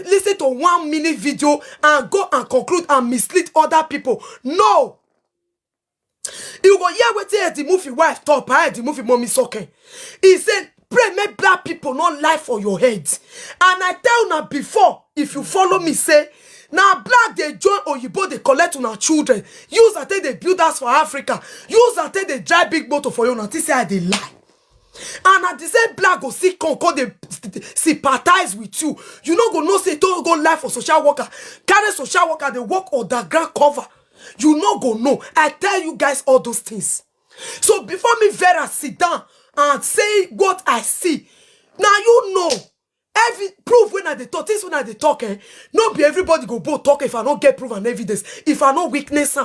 listen to 1 minute video and go and conclude and mislead other people. No. You go hear what the movie wife talk, the movie mommy socket. He said, pray make black people not lie for your head. And I tell now before, if you follow me, say, now black they join Oyibo, they collect on our children. Use that they build us for Africa. Use that they drive big motor for you. Now this say they lie. And at the same black go see concord they sympathize with you. You know go no say don't go lie for social worker. Carry social worker they work underground cover. You no go know. I tell you guys all those things. So before me Vera sit down and say what I see, now you know every proof when I dey talk. This when I dey talk, no be everybody go both talk if I don't get proof and evidence. If I no weakness,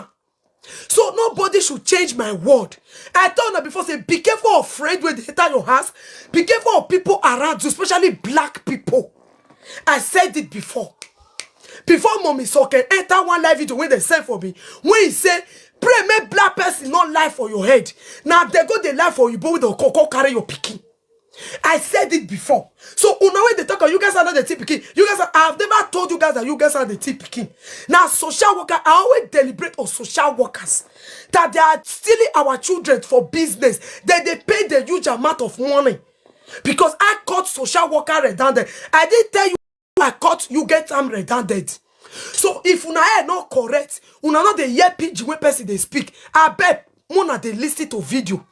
so nobody should change my word. I told her before, say be careful of friends when they enter your house. Be careful of people around you, especially black people. I said it before. Before mommy Soken enter one live video when they send for me, when he say, pray make black person not lie for your head. Now they go they lie for you, but with the cocoa carry your picking. I said it before. So when they talk, you guys are not the tip picking. You guys are, I've never told you guys that you guys are the tip picking. Now social worker, I always deliberate on social workers that they are stealing our children for business. That they pay the huge amount of money. Because I caught social worker redundant. I didn't tell you I caught you get them redundant. So if una are not correct, una not the hear pidgin when person they speak, I bet mona they listen to video.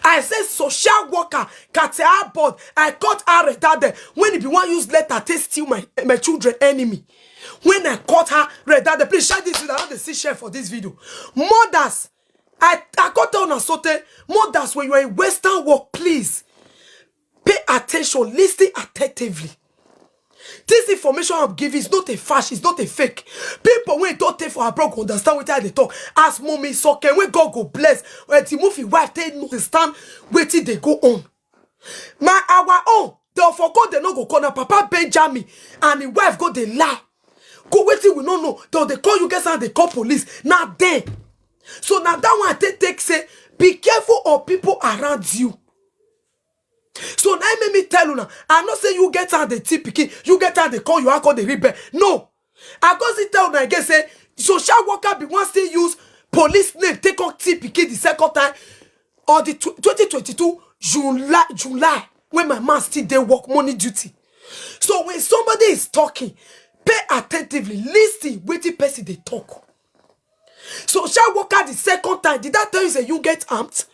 I said social worker, Katia board, I caught her redundant when it be one use letter to steal my children enemy. When I caught her redundant, please share this video. I want to see share for this video. Mothers, I caught her on a sote. Mothers, when you are in Western work, please pay attention, listen attentively. This information I'm giving is not a fash, it's not a fake. People when don't take for a broke understand what they talk. As mommy so can when God go bless. When the movie wife they understand where they go on. Our own, they'll forget they no go corner Papa Benjamin and the wife go they lie. Go wait till we don't know. Though they call you guys and they call police. Now then. So now that one they take say, be careful of people around you. So now make me tell you now, I'm not saying you get out the TPK, you get out the call, you are called the rebel. No. I go see tell you now again say, social worker be one still use police name, take on TPK the second time, or the 2022 July, when my man still dey work money duty. So when somebody is talking, pay attentively, listen with the person they talk. Social worker the second time, did that tell you say you get armed?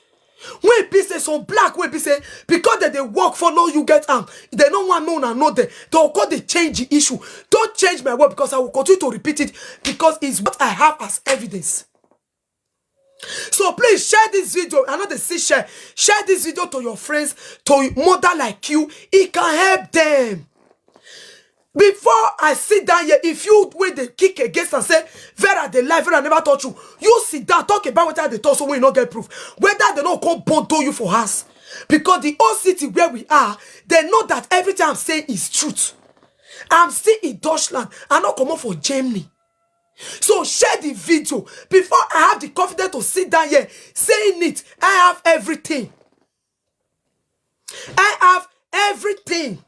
When people say some black, when people say because they work for no you get armed, they don't want no know that they'll call they change the issue. Don't change my word because I will continue to repeat it because it's what I have as evidence. So please share this video. I know they see share this video to your friends, to mother like you. It can help them. Before I sit down here, if you wait the kick against and say, Vera, they lie, Vera never taught you. You sit down, talk about what they taught so we not get proof. Whether they don't come bond to you for us. Because the old city where we are, they know that everything I'm saying is truth. I'm still in Deutschland. I'm not coming for Germany. So share the video. Before I have the confidence to sit down here, saying it, I have everything. I have everything.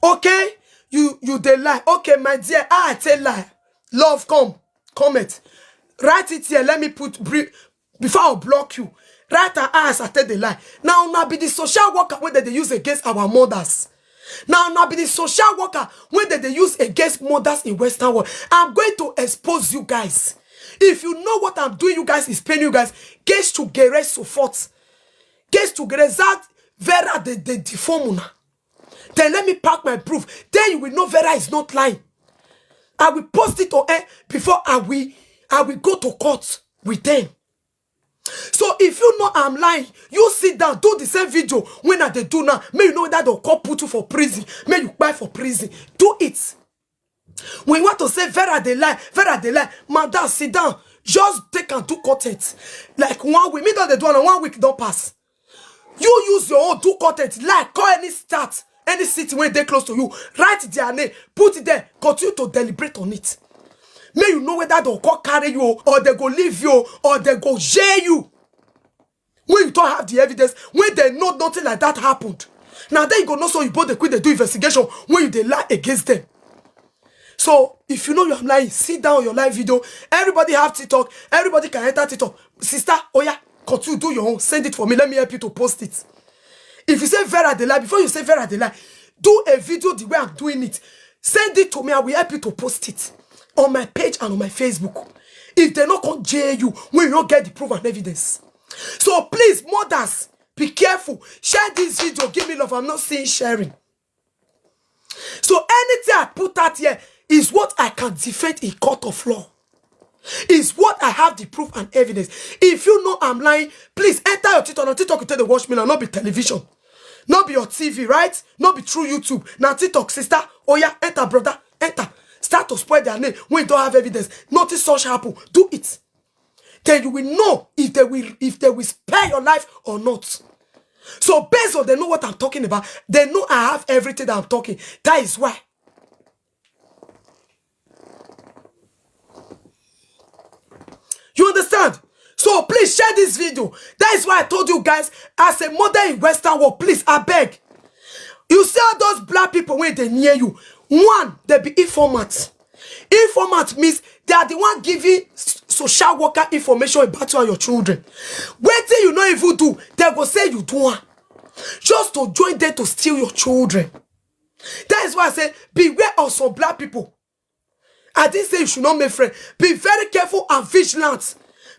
Okay? You they lie. Okay, my dear, I tell lie. Love, comment. Write it here. Let me put before I block you. Write an ass, I tell the lie. Now be the social worker when they use against our mothers. Now be the social worker when they use against mothers in Western world. I'm going to expose you guys. If you know what I'm doing, you guys is paying you guys. Guess to get so forth. Guess to get that Vera the formula. Then let me pack my proof. Then you will know Vera is not lying. I will post it on air before I will go to court with them. So if you know I'm lying, you sit down, do the same video when they do now. May you know that they'll call put you for prison. May you buy for prison. Do it. When you want to say Vera they lie, madam, sit down. Just take and do content. Like 1 week. Me don't they do on 1 week don't pass. You use your own do content. Like call any start. Any city when they close to you, write their name, put it there, continue to deliberate on it. May you know whether they'll go carry you, or they go leave you, or they go jail you. When you don't have the evidence, when they know nothing like that happened. Now then you go know so you both they quit they do investigation when you they lie against them. So if you know you're lying, sit down on your live video. Everybody have TikTok. Everybody can enter TikTok. Sister, oh yeah, continue do your own. Send it for me. Let me help you to post it. If you say Vera the lie, before you say Vera the lie, do a video the way I'm doing it. Send it to me. I will help you to post it on my page and on my Facebook. If they not come jail you when you don't get the proof and evidence. So please, mothers, be careful. Share this video. Give me love. I'm not saying sharing. So anything I put out here is what I can defend in court of law. Is what I have the proof and evidence. If you know I'm lying, please enter your TikTok. On TikTok, you tell the watch me now, not be television. Not be your TV, right? Not be through YouTube. Now TikTok, sister. Oh yeah, enter, brother. Enter. Start to spoil their name when you don't have evidence. Notice such happen. Do it. Then you will know if they will spare your life or not. So based on they know what I'm talking about, they know I have everything that I'm talking. That is why. You understand? So please share this video. That is why I told you guys, as a mother in Western world, please, I beg. You see all those black people when they near you. One, they be informant. Informant means they are the one giving social worker information about you and your children. Wait till you know if you do, they go say you do one. Just to join them to steal your children. That is why I say, beware of some black people. I didn't say you should not make friends. Be very careful and vigilant.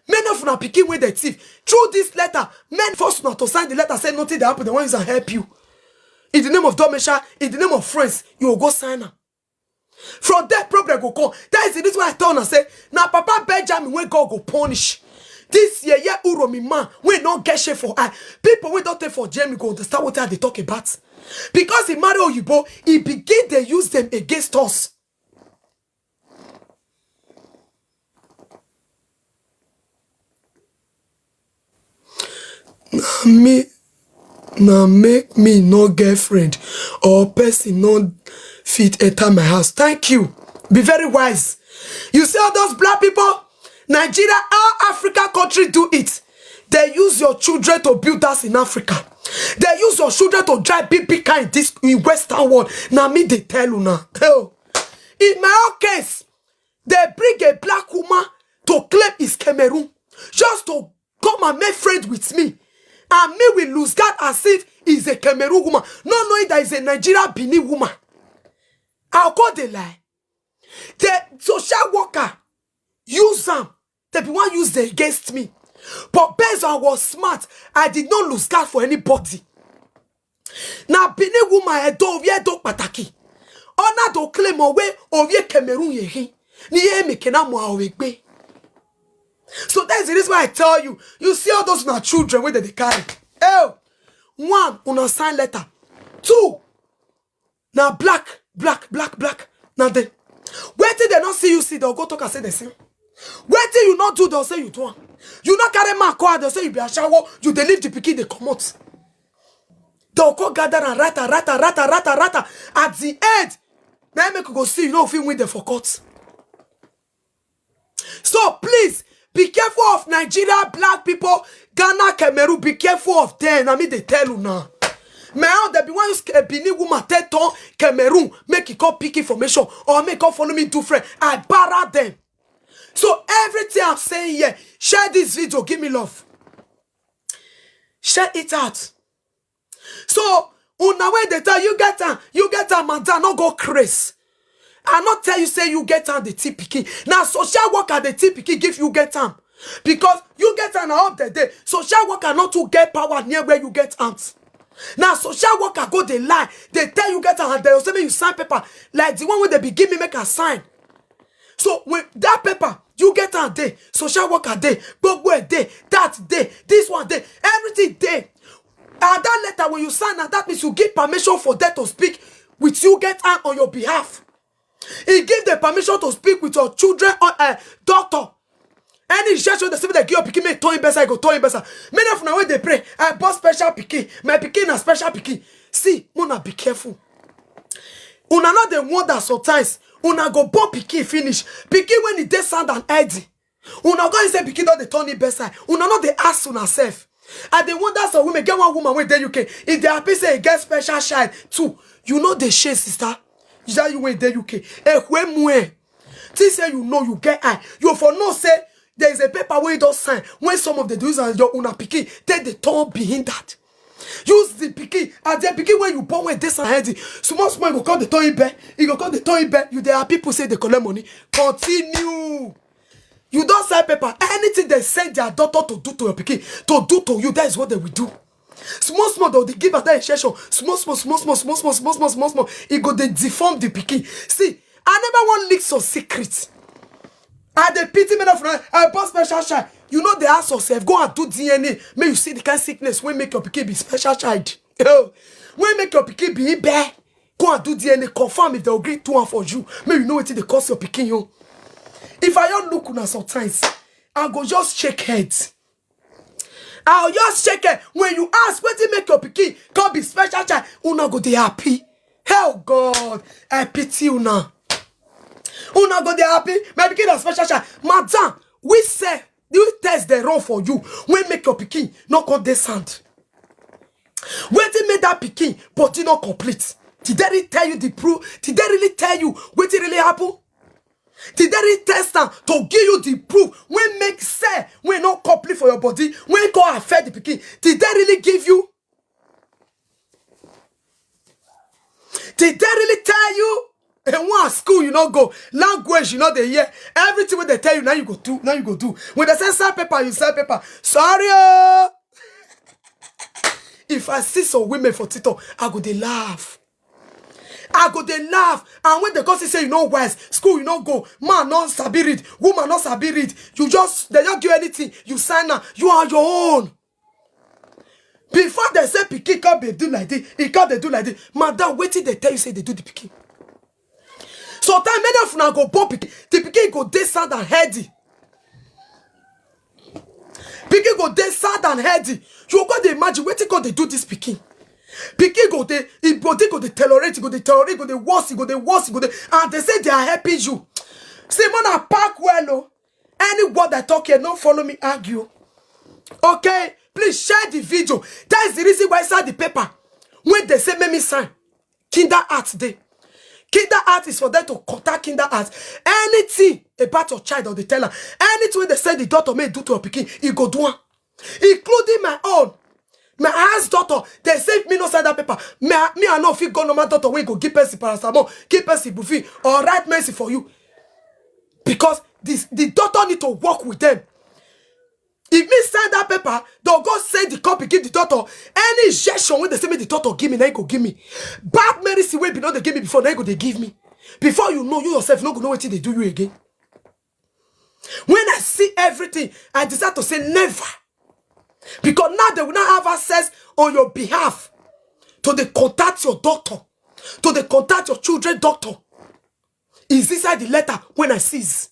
Many of them are picking with their teeth. Through this letter, men force not to sign the letter, say nothing that happened, the ones that help you. In the name of Domesha, in the name of friends, you will go sign her. From that problem go come. That is the reason why I told her, say, now Papa Benjamin, when God go punish. This year, Uromi man, we not get shit for I. People we don't take for Jamie go understand what they talk about. Because he married Oyibo, he begin to use them against us. Now make me no girlfriend or person no fit enter my house. Thank you. Be very wise. You see all those black people? Nigeria, all African country do it. They use your children to build us in Africa. They use your children to drive big car in Western world. Now me they tell you now. In my own case, they bring a black woman to claim his Cameroon just to come and make friends with me. And me will lose God as if he's a Cameroon woman, not knowing that he's a Nigeria Benin woman. I'll call the lie. The social worker use them. The people use them against me. But based on I was smart, I did not lose God for anybody. Now Benin woman I don't pataki. Ona do claim away ovie Cameroon yehi. Ni ye mekena mo awegbe. So that's the reason why I tell you, you see all those children where they carry. Oh, one, una sign letter. Two, now black. Now they, wait till they not see you, they'll go talk and say the same. Wait till you not do, they'll say you do one. You not carry my car, they'll say you be a shower, you they leave the pikin, they come out. They'll go gather and rata. At the end, now make you go see, you know if you win the for court. So please, be careful of Nigeria black people, Ghana, Cameroon. Be careful of them. I mean, they tell you now. Now they be one use a Benin woman tell Cameroon make it come pick information or make it follow me to friend. I barra them. So everything I'm saying here, share this video. Give me love. Share it out. So una when they tell you get a man, not go crazy. I not tell you say you get on the TPK. Now social worker the TPK give you get on. Because you get on up the day. Social worker not to get power near where you get arms. Now social worker go they lie. They tell you get on and they'll say you sign paper. Like the one where they begin me make a sign. So with that paper, you get on day. Social worker day. Gbogbo day. That day. This one day. Everything day. And that letter when you sign, and that means you give permission for them to speak with you get on your behalf. He give the permission to speak with your children or doctor. Any injection they say they give your pikin make turn better, go turn better. Many of them when they pray, I bought special pikin. My pikin a special pikin. See, una be careful. Una not the one that sometimes una go born pikin finish. Pikin when it dey sound and heady. Una go and say pikin don't they turn it better. Una not they ask una self. And they wonder some women get one woman with the UK. If they happy say get special child too, you know the shame, sister. You went the UK. Say you know you get eye. You for no say there is a paper where you don't sign when some of the dudes are your una picky. Take the turn behind that. Use the picky and the picky when you born with this and heady. Small you go call the toy back. You go call the toy back. You there are people say they collect money. Continue. You don't sign paper. Anything they send their daughter to do to your picky, to do to you, that is what they will do. Small though they give us that injection. Small. It go they deform the picky. See, I never want leaks of secrets. I the pity men of I bought special child. You know they ask yourself, go and do DNA. May you see the kind of sickness when make your picky be special child. When make your picky be bad, go and do DNA, confirm if they agree to one for you. May you know what they cost your picking you. If I don't look on sometimes, I go just shake heads. I'll just shake it. When you ask what to make your picky, come be special child, una go they happy. Hell God, I pity you now. Una go they happy. My picky is special child. Madam, we say you test the wrong for you. When make your picky not come descend. When they made that picky, but it not complete. Did they really tell you the proof? Did they really tell you what really happened? Did they really test them to give you the proof? When make say when not complete for your body, when go affect the picky, did they really give you? Did they really tell you? And one school you not go, language you know they hear, everything when they tell you now you go do, now you go do. When they say sign paper, you sign paper. Sorry. If I see some women for TikTok, I go they laugh. And when the gossip say you know wise, school you not go, man not sabi read, woman not sabi read, you just they don't give anything, you sign now, you are your own. Before they say pikin can't be do like this, it can't they do like this. Madam, wait till they tell you say they do the pikin. So time many of now go born pikin, the pikin go dey sad and heady. Pikin go dey sad and heady. You go dey imagine wait till they do this pikin. Pikin go dey, body go dey tolerate, go dey worse, and they say they are helping you. See, man, I pack well, no. Any word I talk here, don't follow me argue. Okay, please share the video. That is the reason why I signed the paper. When they say make me sign, Kinder Art Day. Kinder Art is for them to contact Kinder Art. Anything about your child or the teller, anything they say the daughter may do to her pikin, he go do one. Including my own. My aunt's daughter, they say me no sign that paper. Me I know if you go normal daughter, we go give person paracetamol, give person buffet, or write mercy for you. Because the daughter need to work with them. If me sign that paper, they'll go send the copy, give the daughter any injection when they say me the daughter give me, now you go give me. Bad medicine way be not they give me before, now you go they give me. Before you know, you yourself not gonna know what they do you again. When I see everything, I decide to say never. Because now they will not have access on your behalf to the contact your doctor, to the contact your children doctor. Is inside the letter when I seize.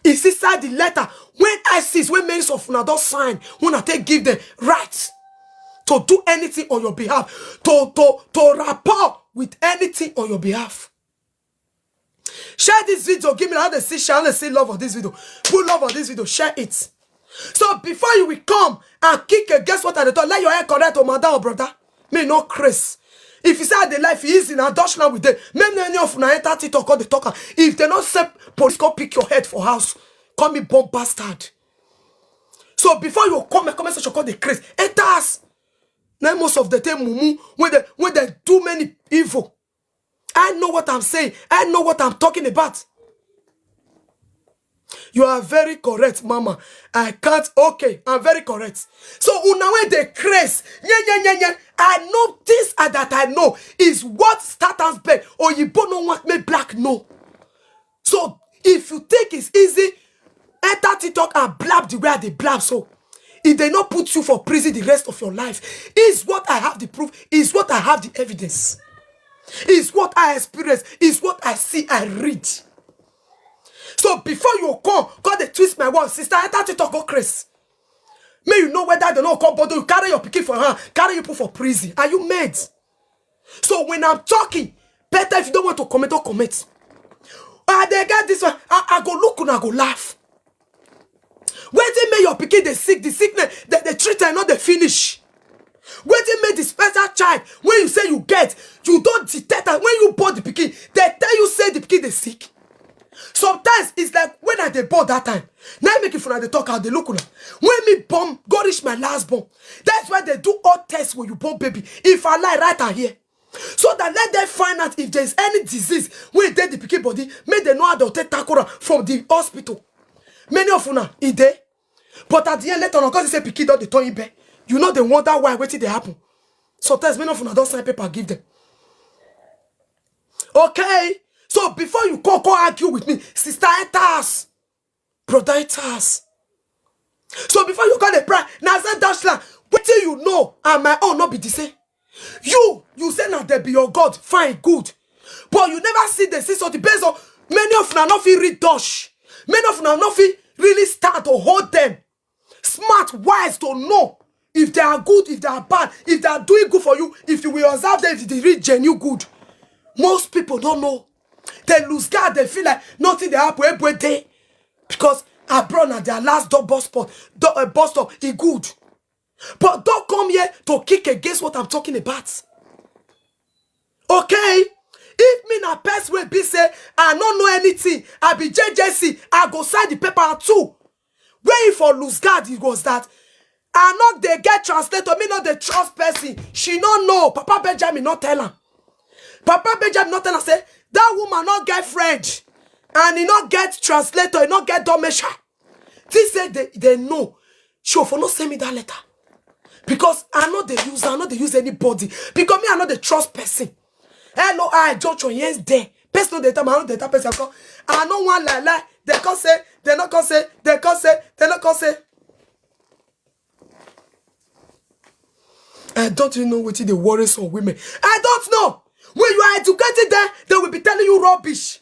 It's inside the letter when I seize, when many of you don't sign, when I give them rights to do anything on your behalf, to rapport with anything on your behalf. Share this video, give me another see, share and say love on this video. Put love on this video, share it. So before you will come and kick a guess what I thought, let your hair correct or madam or brother. Me no Chris. If you say the life is in a Dutch now with them, many of you enter TikTok or the talker. If they not say police go pick your head for house, call me bomb bastard. So before you come and comment section call the Chris, enter us. Now most of the time mumu when they do many evil. I know what I'm saying. I know what I'm talking about. You are very correct, mama. I can't. Okay, I'm very correct. So, when they craze, I know this and that I know is what starters beg or you don't want me black no. So, if you think it's easy, enter TikTok and blab the way they blab. So, if they not put you for prison the rest of your life, is what I have the proof, is what I have the evidence, is what I experience, is what I see, I read. So before you come, God they twist my word, sister, I thought you talk go Chris. May you know whether they don't come, but you carry your pikin for her, carry you put for prison. Are you mad? So when I'm talking, better if you don't want to comment, don't comment. They get this one. I go look and I go laugh. Wetin make your pikin dey sick, the sickness, the treatment not the finish. Wetin make the special child, when you say you get, you don't detect that when you born the pikin, they tell you say the pikin dey sick. Sometimes it's like when I dey born that time. Now make it for the talk out, they look una. When me born, go reach my last born. That's why they do all tests when you born baby. If I lie right out here. So that let them find out if there is any disease when they the pikin body, make they know how to take takora from the hospital. Many of una, it dey. But at the end, later on, because they say pikin don't they turn it back. You know they wonder why waiting they happen. Sometimes many of una don't sign paper, give them. Okay? So before you go argue with me, sister enters. Brother enters. So before you go the prayer, now say Dashla, what till you know and my own not be the same. You say now they be your God, fine, good. But you never see the sense of the base of many of them not feel read Dash. Many of them not feel really start to hold them. Smart, wise to know if they are good, if they are bad, if they are doing good for you, if you will observe them, if they read genuine good. Most people don't know. They lose guard, they feel like nothing they happen every day. Because abroad at their last bus stop, is good. But don't come here to kick against what I'm talking about. Okay? If me na person will be say, I don't know anything, I be JJC, I go sign the paper too. Where for lose guard, it was that. I not they get translator, me not the trust person. She don't know. Papa Benjamin not tell her. Papa Benjamin not tell her, say, that woman not get French. And he not get translator, he not get Domesha. This say they know. She for not send me that letter. Because I know they use anybody. Because me, I know the trust person. Hello, I judge your yes there. Person no data, I know data person. I know one lie. They can't say, they not can say, they can't say, they not can say. I don't even know what the worries of women. I don't know. When you are educated there, they will be telling you rubbish.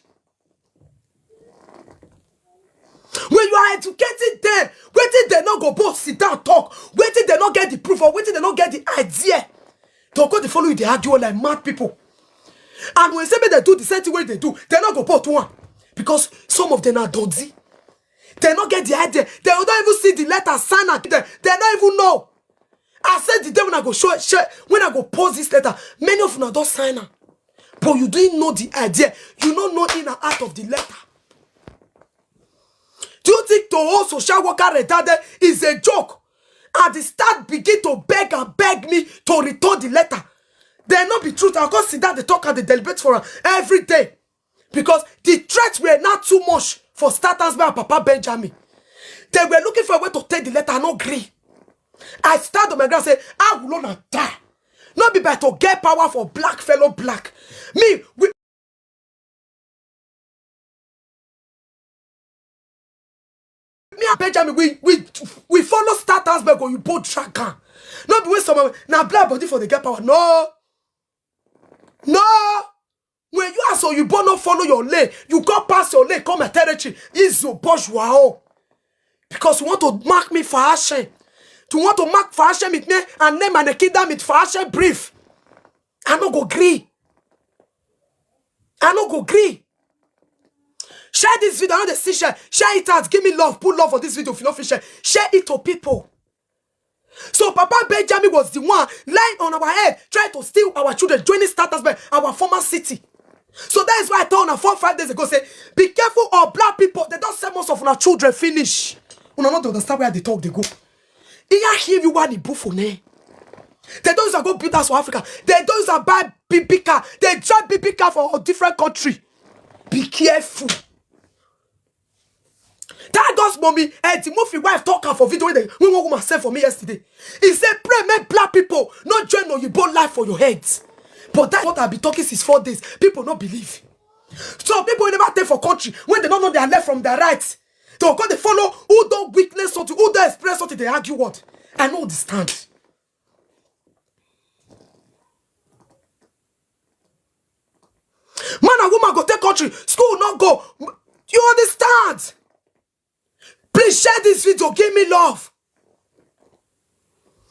When you are educated there, waiting they not go both sit down talk, waiting they not get the proof or waiting they not get the idea. To go to follow you, they argue like mad people. And when say they do the same way they do, they not go both one. Because some of them are dodgy. They not get the idea. They don't even see the letter sign at them. They don't even know. I said the day when I go share, when I go post this letter, many of them don't sign her. But you didn't know the idea. You don't know in and out of the letter. Do you think to all social worker retarded is a joke? And the start begin to beg and beg me to return the letter. They not be truth. I'll go sit down, they talk and they deliberate for her every day. Because the threats were not too much for starters by Papa Benjamin. They were looking for a way to take the letter and not agree. I stand on my ground and say, I will not die. Not be better to get power for black fellow black. Me, me and Benjamin, we follow starters by go you both dragon. Not be with someone now black body for the get power. No. When you are so you both not follow your lane, you go past your lane, come my territory. Is your bourgeois. Because you want to mark me for action. You want to mark for action with me and name and the kingdom with for action brief. I no go agree. Share this video, not the see share. Share it out. Give me love. Put love for this video if you don't share. Share it to people. So Papa Benjamin was the one lying on our head, trying to steal our children, joining starters by our former city. So that is why I told her 4 or 5 days ago, say, be careful of black people. They don't say most of our children finish. We don't understand where they talk, they go. They hear you want the buffo name. They don't use to go build us for Africa. They don't use to buy BB car. They drive BB car for a different country. Be careful. That God's mommy and Timothy wife talking for video when one woman said for me yesterday. He said, pray, make black people not join or you burn life for your heads. But that's what I've been talking since 4 days. People don't believe. So people never take for country when they don't know their left from their right. So because they follow who don't weakness something, who don't express something, they argue what? I know the stand. Man and woman go take country, school not go. You understand? Please share this video, give me love.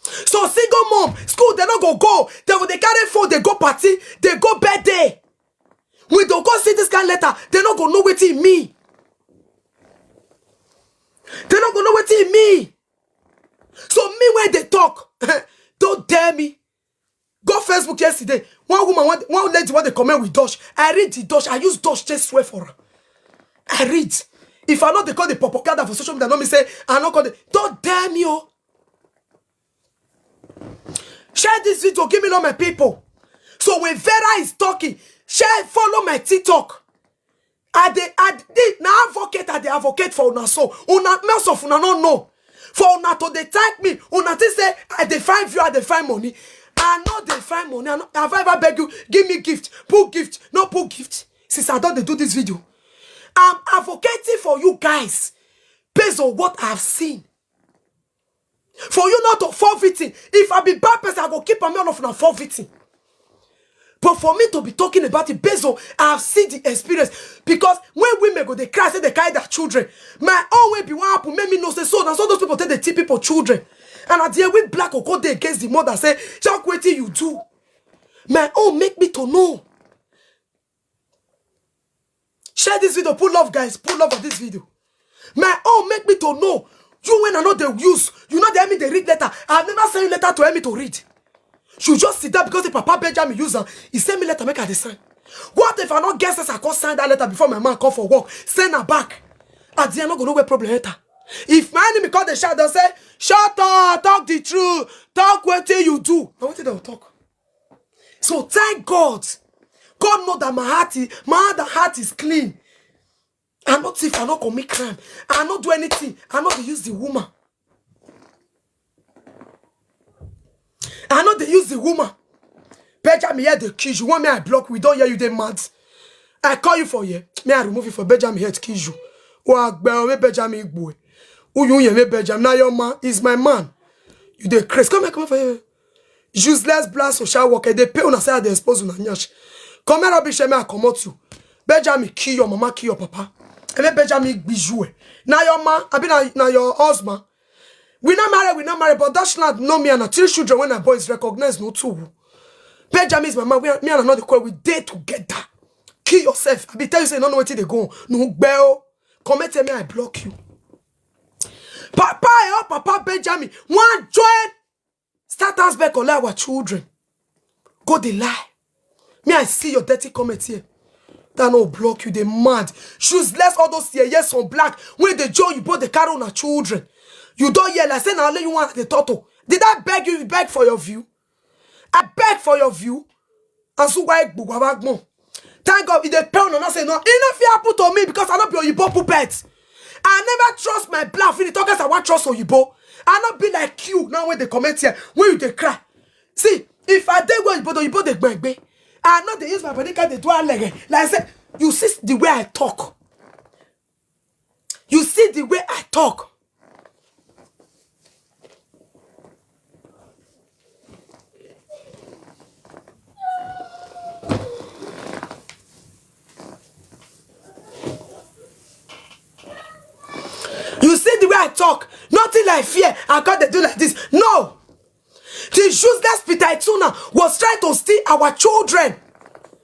So single mom, school they not go. They carry phone, they go party, they go birthday. When they go see this kind of letter, they not go know what it mean. They not gonna know what it mean. So me when they talk, don't dare me. Go Facebook yesterday. One lady want to comment with Dutch. I read the Dutch. I use Dutch just swear for her. I read. If I not they call the propaganda for social media, not me say I not call the. Don't dare me, oh. Share this video. Give me all my people. So when Vera is talking, share, follow my TikTok. Now advocate for una so. Una most of una not know. For una to they thank me. Una to say I define view, I define money. I know they find money. Have I ever beg you, give me gift, put gift, no put gift. Since I don't do this video, I'm advocating for you guys based on what I've seen. For you not to fall victim. If I be bad person, I go keep a man of not fall victim. But for me to be talking about it based on I've seen the experience. Because when women go, they cry, say they carry their children. My own way be what happen, make me know say so. Now so those people take the people children. And at the end, we black or go there against the mother say, Jack, what you do? My own make me to know. Share this video, put love, guys. Put love on this video. My own make me to know. You when I know the use, you know they me they read letter. I've never sent you letter to me to read. You just sit there because the Papa Benjamin user, he send me letter, make her the sign. What if I not guess I can't sign that letter before my man come for work? Send her back. At the end, I'm not gonna know where problem later. If my enemy call the shot, they'll say, shut up, talk the truth, talk what you do. Now what did they talk? So thank God. God know that my other heart is clean. I not thief, I not commit crime. I not do anything. I not use the woman. I know they use the woman. Benjamin here the kiss you. Want me I block? We don't hear you they mad. I call you for you. Me I remove you for Benjamin here to kiss you. Me Benjamin boy. Who you hear me Benjamin? Now your man is my man. You the crazy. Come here for you. Useless blast social worker. They pay on a side they expose on a nyash. Come here rubbish me I come out you. Benjamin kill your mama, kill your papa. And then Benjamin be joué. Now your man, I be now your husband. We not married, but that's not know me and a 3 children when a boy is recognized no too. Benjamin is my man. Me and another call we dare together. Kill yourself. I be tell you say no know where they go. No bell. Come tell me I block you. Papa Benjamin. One join. Start us back on our children. Go they lie. Me I see your dirty comment here. That no block you. They mad. Shoeless all those yes on black. When they join you both the car on our children. You don't yell. I said, I'll let you want the turtle. Did I beg you? Beg for your view? I beg for your view. And so why thank God if they pound on us say no. Enough you happen to me because I not be Oyibo puppet. I never trust my bluff. In the talkers I want trust Oyibo. I not be like you now when they comment here. When you they cry. See, if I did go Oyibo they beg. I know they use my body card they do like I said, you see the way I talk. You see the way I talk. You see the way I talk. Nothing like fear. I can't do like this. No. The useless Peter Ituna was trying to steal our children.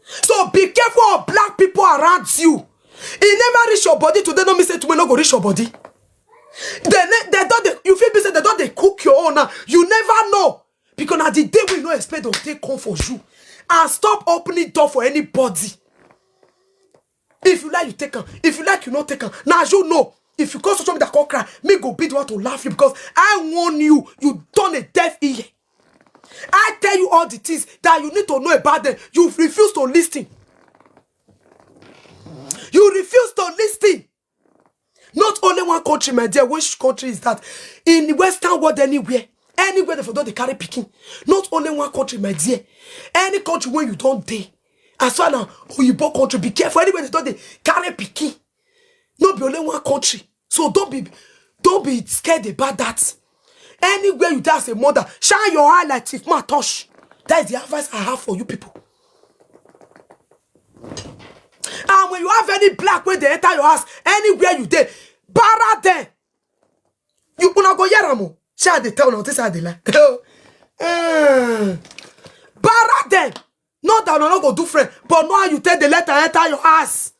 So be careful of black people around you. It never reach your body. Today no me say to me no go reach your body. They don't you feel me say they don't they cook your own now. You never know. Because at the day we no expect to take come for you. And stop opening door for anybody. If you like, you take them. If you like, you not take them. Now you know. If you call social media call cry, me go be the one to laugh you because I warn you, you done a deaf ear. I tell you all the things that you need to know about them. You refuse to listen. You refuse to listen. Not only one country, my dear. Which country is that? In the Western world, anywhere they for they carry picking. Not only one country, my dear. Any country where you don't dare. As far now, Oyibo country, be careful. Anywhere they don't they carry picking. Not be only one country. So don't be scared about that. Anywhere you dance a mother, shine your eye like Chief Matosh. That is the advice I have for you people. And when you have any black when they enter your house, anywhere you there, barra there. You wanna go yaramo. Shall they tell no this are the like. Barra there. Not that no go do friend, but now you take the letter enter your house.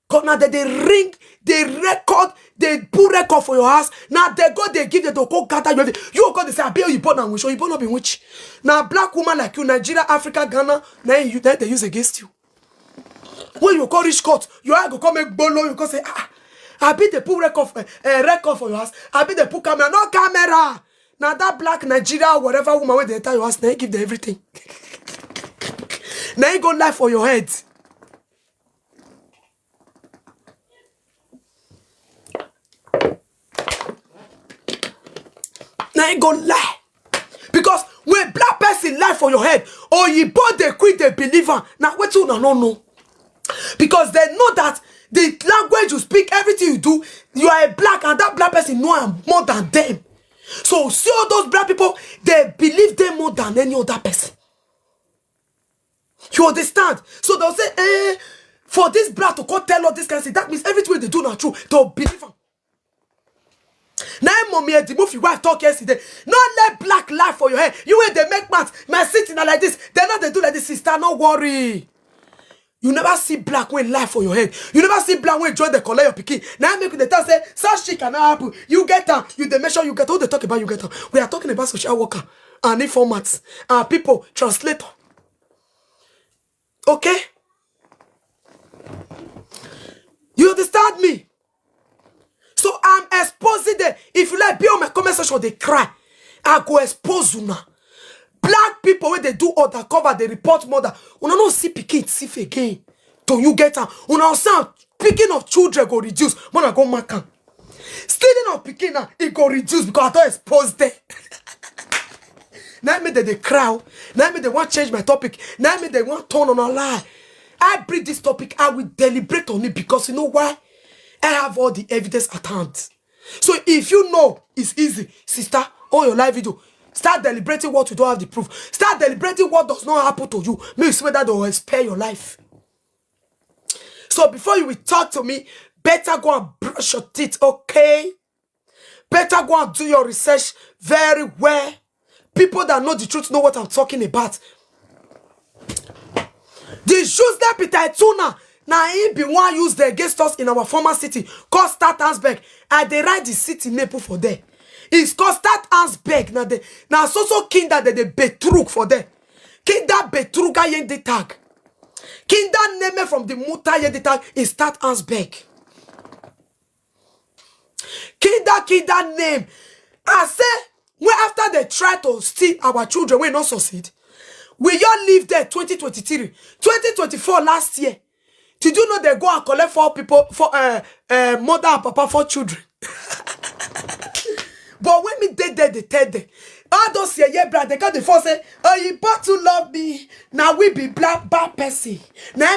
Cause now they ring, they record, they put record for your house. Now they go, they give the go gather you. You go, they say, I be you born and wish, you born not be witch. Now black woman like you, Nigeria, Africa, Ghana, now they use against you. When you call rich court, you are go come make bolo, you go say, I be the put record for your house. I be the put camera, no camera. Now that black Nigeria, whatever woman where they tell your house, now you give them everything. Now you go lie for your head. Now you go lie. Because when black person lie for your head, or you bought the quit the believer, now what you don't know? Because they know that the language you speak, everything you do, you are a black, and that black person know I'm more than them. So see all those black people, they believe them more than any other person. You understand? So they'll say, for this black to come tell all this kind of thing, that means everything they do not true. They'll believe them. Now, mommy, the movie wife talk yesterday. Not let black lie for your head. You ain't they make maths. My sitting like this. They're not they do like this, sister. No worry. You never see black when lie for your head. You never see black when join the collect your pikin. Now make the tell say such shit cannot happen. You get them. You they make sure you get all they talk about. You get them. We are talking about social worker and informats and people translator. Okay? You understand me? So I'm exposing them. If you like be on my comment section, they cry. I go expose you now. Black people when they do undercover, they report murder. Una no see pikin thief again. Do you get am? Una sound picking of children go reduce. Mona go mark am. Stealing of pikin now it go reduce because I don't expose them. Now me they cry. Now me they want change my topic. Now me they want turn on a lie. I bring this topic. I will deliberate on it because you know why? I have all the evidence at hand. So if you know it's easy, sister, on your live video, start deliberating what you don't have the proof. Start deliberating what does not happen to you. Maybe swear that will spare your life. So before you will talk to me, better go and brush your teeth, okay? Better go and do your research very well. People that know the truth know what I'm talking about. The shoes that Peter Tuna, now he be one used against us in our former city, called Statansberg. And they write the city name for there. It's called Statansberg. Now so kinder that they betrug for there. Kinder betruga yen the tag. Kinder name from the muta yen the tag is Statansberg. Kinder name. I say, when after they try to steal our children, we not succeed. We all live there 2023. 2024 last year. Did you know they go and collect 4 people for mother and papa 4 children? But when me dead there, they tell them. All those yeah, brother, they got the first say, oh, you about to love me. Now we be black bad person. Now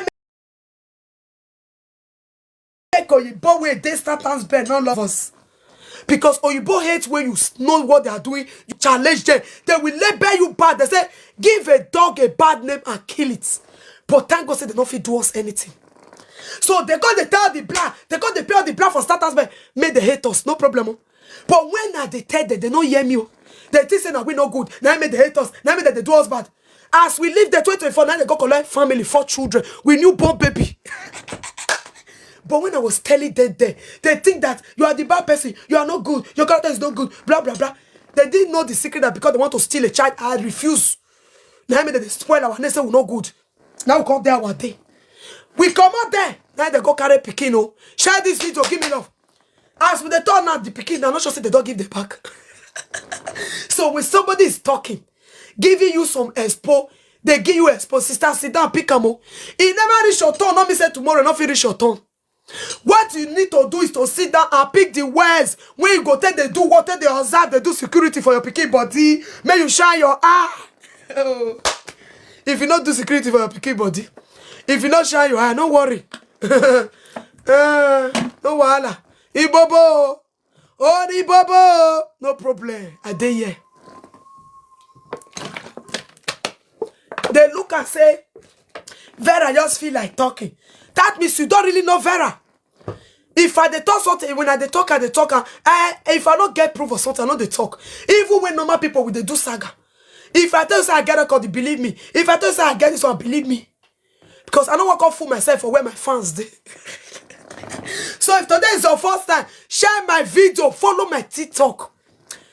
make Oyibo way they start and spend none of us. Because Oyibo hates when you know what they are doing, you challenge them. They will label you bad. They say, give a dog a bad name and kill it. But thank God say they don't fit do us anything. So they got to tell the black, they got to tell the black for starters, but may they hate us, no problem. But when they tell them, they don't hear me. They think say that we no good. Now may they hate us. Now may they do us bad. As we live there 2024, now they go collect family, 4 children, with newborn baby. But when I was telling them, they think that you are the bad person, you are not good, your character is not good, blah, blah, blah. They didn't know the secret that because they want to steal a child, I refuse. Now may they spoil our nation, we're not good. Now we come there our day. We come out there. Now they go carry Pekino. Share this video, give me love. As with the turn out the Pekin, I'm not sure say they don't give the back. So when somebody is talking, giving you some expo, they give you expo. Sister, sit down, pick them. It never reach your turn. Not me say tomorrow, not finish your turn. What you need to do is to sit down and pick the words. When you go tell they do what they observe, they do security for your Pekin body. May you shine your eye. If you not do security for your Pekin body, if you not shine your eye, no worry. No wahala. Ibobo. Oh, Ibobo. No problem. I dey here. They look and say, Vera just feel like talking. That means you don't really know Vera. If I dey talk something, when I dey talk, and if I don't get proof of something, I know they talk. Even when normal people will they do saga. If I tell you say I get a call, believe me. If I tell you say I get this one, believe me. Because I don't want to fool myself for where my fans dey. So if today is your first time, share my video, follow my TikTok.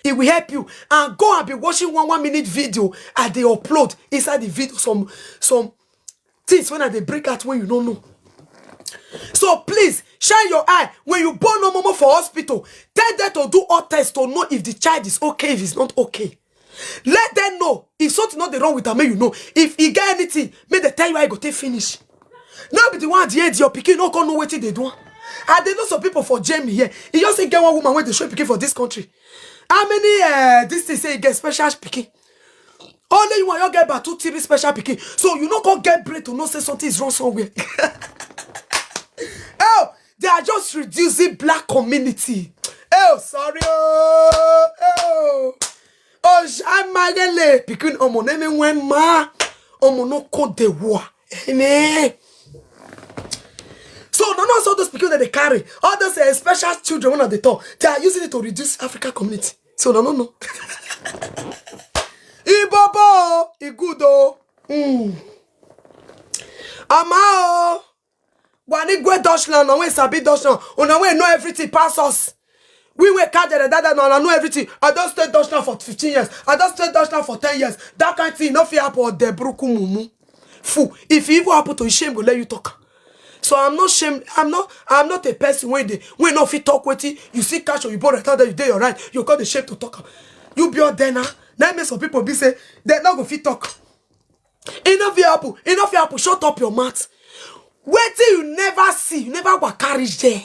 It will help you. And go and be watching 1 minute video and they upload inside the video some things when they break out when you don't know. So please shine your eye when you born no more for hospital. Tell them to do all tests to know if the child is okay, if it's not okay. Let them know if something not wrong with them. You know if he get anything, may they tell you I go to finish. Not be the one the age your pikin no know what they do. And they know some people for Jamie here. He just say get one woman when they show pikin for this country. How many this they say get special pikin? Only you want you get about 2-3 special pikin. So you not go get bread to know say something is wrong somewhere. Oh, they are just reducing black community. Oh, sorry. Oh, Jamagele. Pikin omo name when ma omo no code the war. So none of those people that they carry, all those special children when they talk, they are using it to reduce African community. So no. Ibobo, igudo. Amao. Wani gwe Deutschland, no we sabi Deutschland. Una we know everything pass us. We were carried that no I know everything. I don't stay Deutschland for 15 years. I don't stay Deutschland for 10 years. That kind of thing no fear happen de bruku mumu. Fu. If you even happen to shame, go let you talk. So I'm not shame. I'm not a person when not fit talk with it. You see cash or you borrow that you do your right. You got the shape to talk. You be all there now. That makes some people be say they not go fit talk. Enough your apple. Shut up your mouth. Wait till you never see, you never walk carriage there.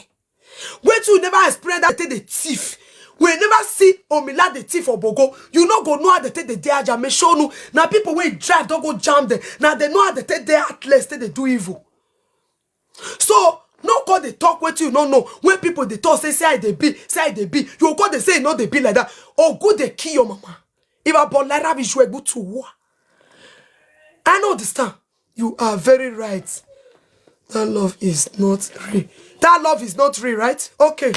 Wait till you never experience that they take the thief. We never see Omila the thief or Bogo. You not go know how they take the day me show no. Now people when drive don't go jam them. Now they know how they take their atlas, they do evil. So no call they talk with you, no. When people they talk, say I they be. You go they say no they be like that. Or good they kill your mama. If I born like that, we should go to war. I know understand. You are very right. That love is not real. That love is not real, right? Okay.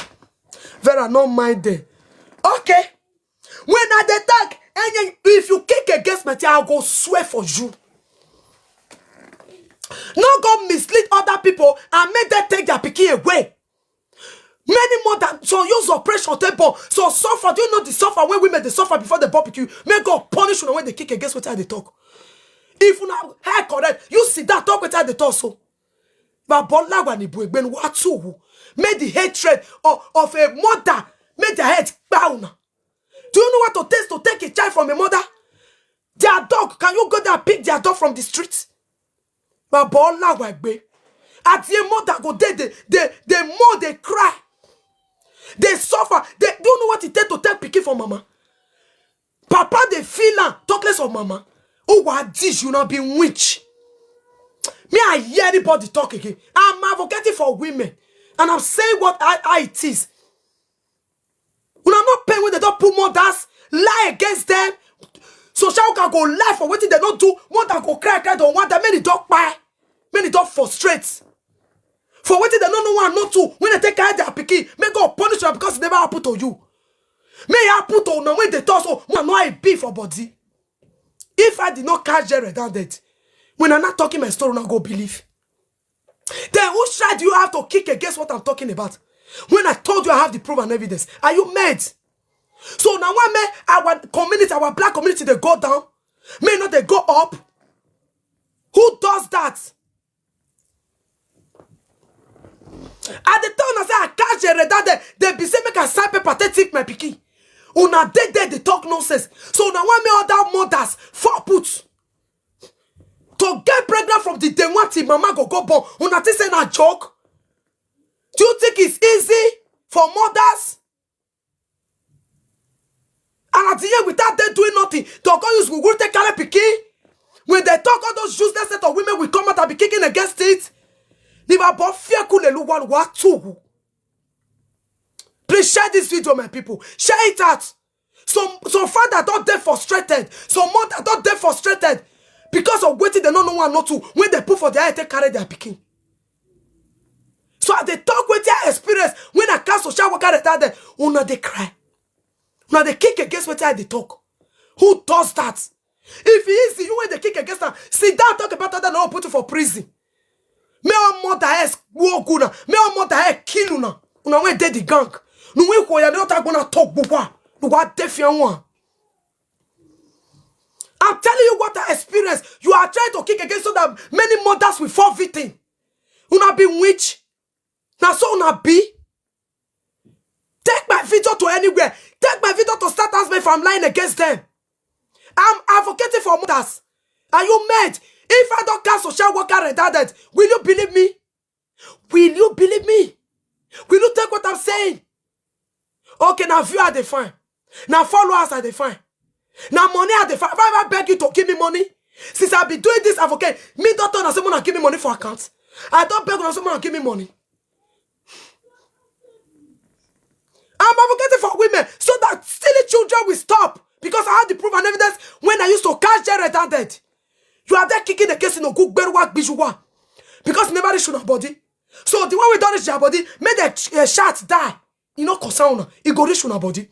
Vera, not mind them. Okay. When I attack, and if you kick against me, I'll go swear for you. Not go mislead other people and make them take their pikin away. Many more than so use oppression table. So suffer. Do you know the suffer when women they suffer before they pop you? May God punish you when they kick against what they talk. If you now hair correct, you see that talk with they talk so. But made the hatred of a mother made their head down. Do you know what it takes to take a child from a mother? Their dog, can you go there and pick their dog from the streets? But at the mother go there, the more they cry, they suffer. They don't know what it takes to take pikin from mama. Papa they feel talk less of mama. Oh, what this you not be witch? Me, I hear anybody talk again. I'm advocating for women. And I'm saying what I it is. When I'm not paying when they don't put mothers, lie against them. So shall can go lie for what they don't do. One that go cry, don't want that. Many don't buy. Many don't frustrate. For what they don't know one, not two. When they take care of their pikin, may God punish them because it never happened to you. May I put on when they talk so, man, no I be for body. If I did not catch Jared down that. When I'm not talking my story, I'm not going to believe. Then whose side do you have to kick against what I'm talking about? When I told you I have the proof and evidence, are you mad? So now when our community, our black community, they go down, may not they go up? Who does that? At the time I say I catch that they be saying make a cyber pathetic my picky. Una dead they talk nonsense. So now when me other mothers for put. To get pregnant from the day one till mama go born, una think say na joke? Do you think it's easy for mothers? And at the end, without them doing nothing, to go use Google take care of pikin. When they talk all those useless set of women will come out and be kicking against it. Please share this video, my people. Share it out. Some father don't get frustrated. Some mother don't get frustrated. Because of waiting, they don't know one not to. When they put for their head, they carry their picking. So as they talk with their experience, when I cast social worker at them, una they cry. Una they kick against what they talk. Who does that? If it is you when they kick against them, sit down, talk about that, and I'll put you for prison. Me on mother has walk una. Me on mother has kill una. una when dead the gang. No we ko ya not gonna talk bukwa. No what defiant one. I'm telling you what I experienced. You are trying to kick against so that many mothers will fall victim. Una be witch. Now so una be. Take my video to anywhere. Take my video to start as if I'm lying against them. I'm advocating for mothers. Are you mad? If I don't cast social worker redundant, will you believe me? Will you believe me? Will you take what I'm saying? Okay, now view are defined. Now followers are defined. Now money are defined. If I beg you to give me money, since I've been doing this advocate, me don't turn someone to give me money for accounts. I don't beg someone to give me money. I'm advocating for women so that stealing children will stop. Because I have the proof and evidence when I used to catch them red-handed. You are there kicking the case in a good work bijouwa. Because never reach your body. So the one we don't reach your body, make the shot die. You know, concern, it go reach your body.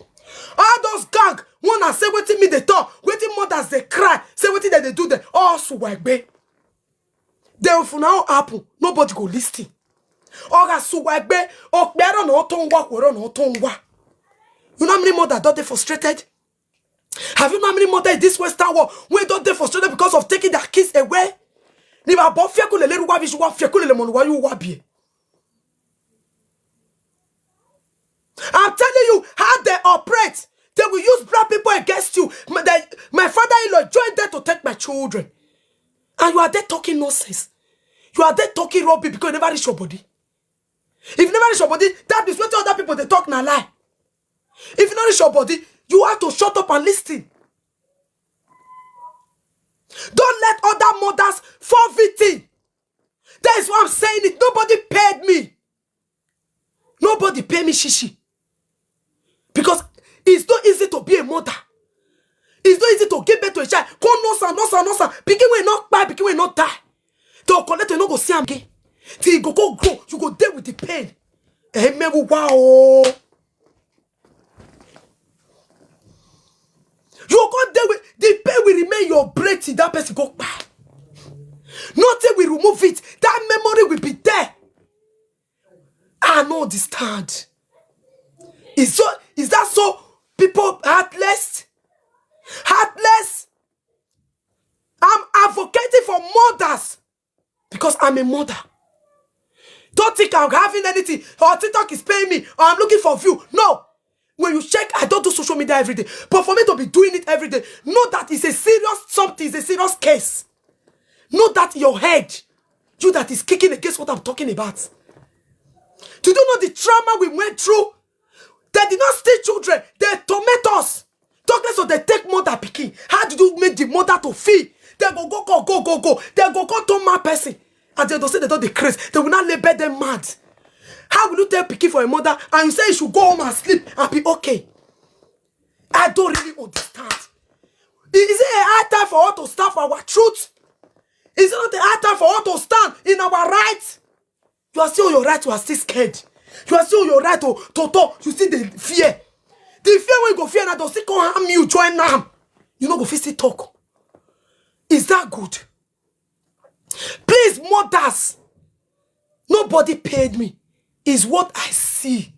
All those gang, wanna say what me they talk, waiting mothers they cry, say what they do there. Oh, so work be. They will now happen. Nobody go listen. Oh, so work be. Oh, better no tongue work, we don't know tongue work. You know how many mothers don't they frustrated? Have you know how many mothers in this Western world when don't they frustrated because of taking their kids away? I'm telling you how they operate. They will use black people against you. My father-in-law joined them to take my children. And you are there talking nonsense. You are there talking rubbish because you never reach your body. If you never reach your body, that is what other people they talk now lie. If you not reach your body, you have to shut up and listen. Don't let other mothers fall victim. That is why I'm saying it. Nobody paid me. Nobody paid me shishi. Because it's not easy to be a mother. It's not easy to give birth to a child. Go no son. Pikin will not buy, pikin will not die. They'll collect and not go see him again. Till you go grow, you go there with the pain. Wow. You go there with the pain will remain your brain till that person go back. Nothing will remove it. That memory will be there. I don't understand. Is that so? People heartless? Heartless? I'm advocating for mothers because I'm a mother. Don't think I'm having anything or TikTok is paying me or I'm looking for view. No. When you check, I don't do social media every day. But for me to be doing it every day, know that it's a serious something, it's a serious case. Know that in your head, you that is kicking against what I'm talking about. Do you know the trauma we went through? They did not steal children, they torment us. Talkless of they take mother picking. How did you make the mother to feel? They go. They go to my person. And they don't say they don't decrease. They will not label them mad. How will you tell picking for a mother and you say you should go home and sleep and be okay? I don't really understand. Is it a hard time for us to stand for our truth? Is it not a hard time for us to stand in our rights? You are still on your right, you are still scared. You are still on your right to talk. You see the fear. The fear when you go fear and don't still come harm you, join them. You know go still talk. Is that good? Please, mothers. Nobody paid me. Is what I see.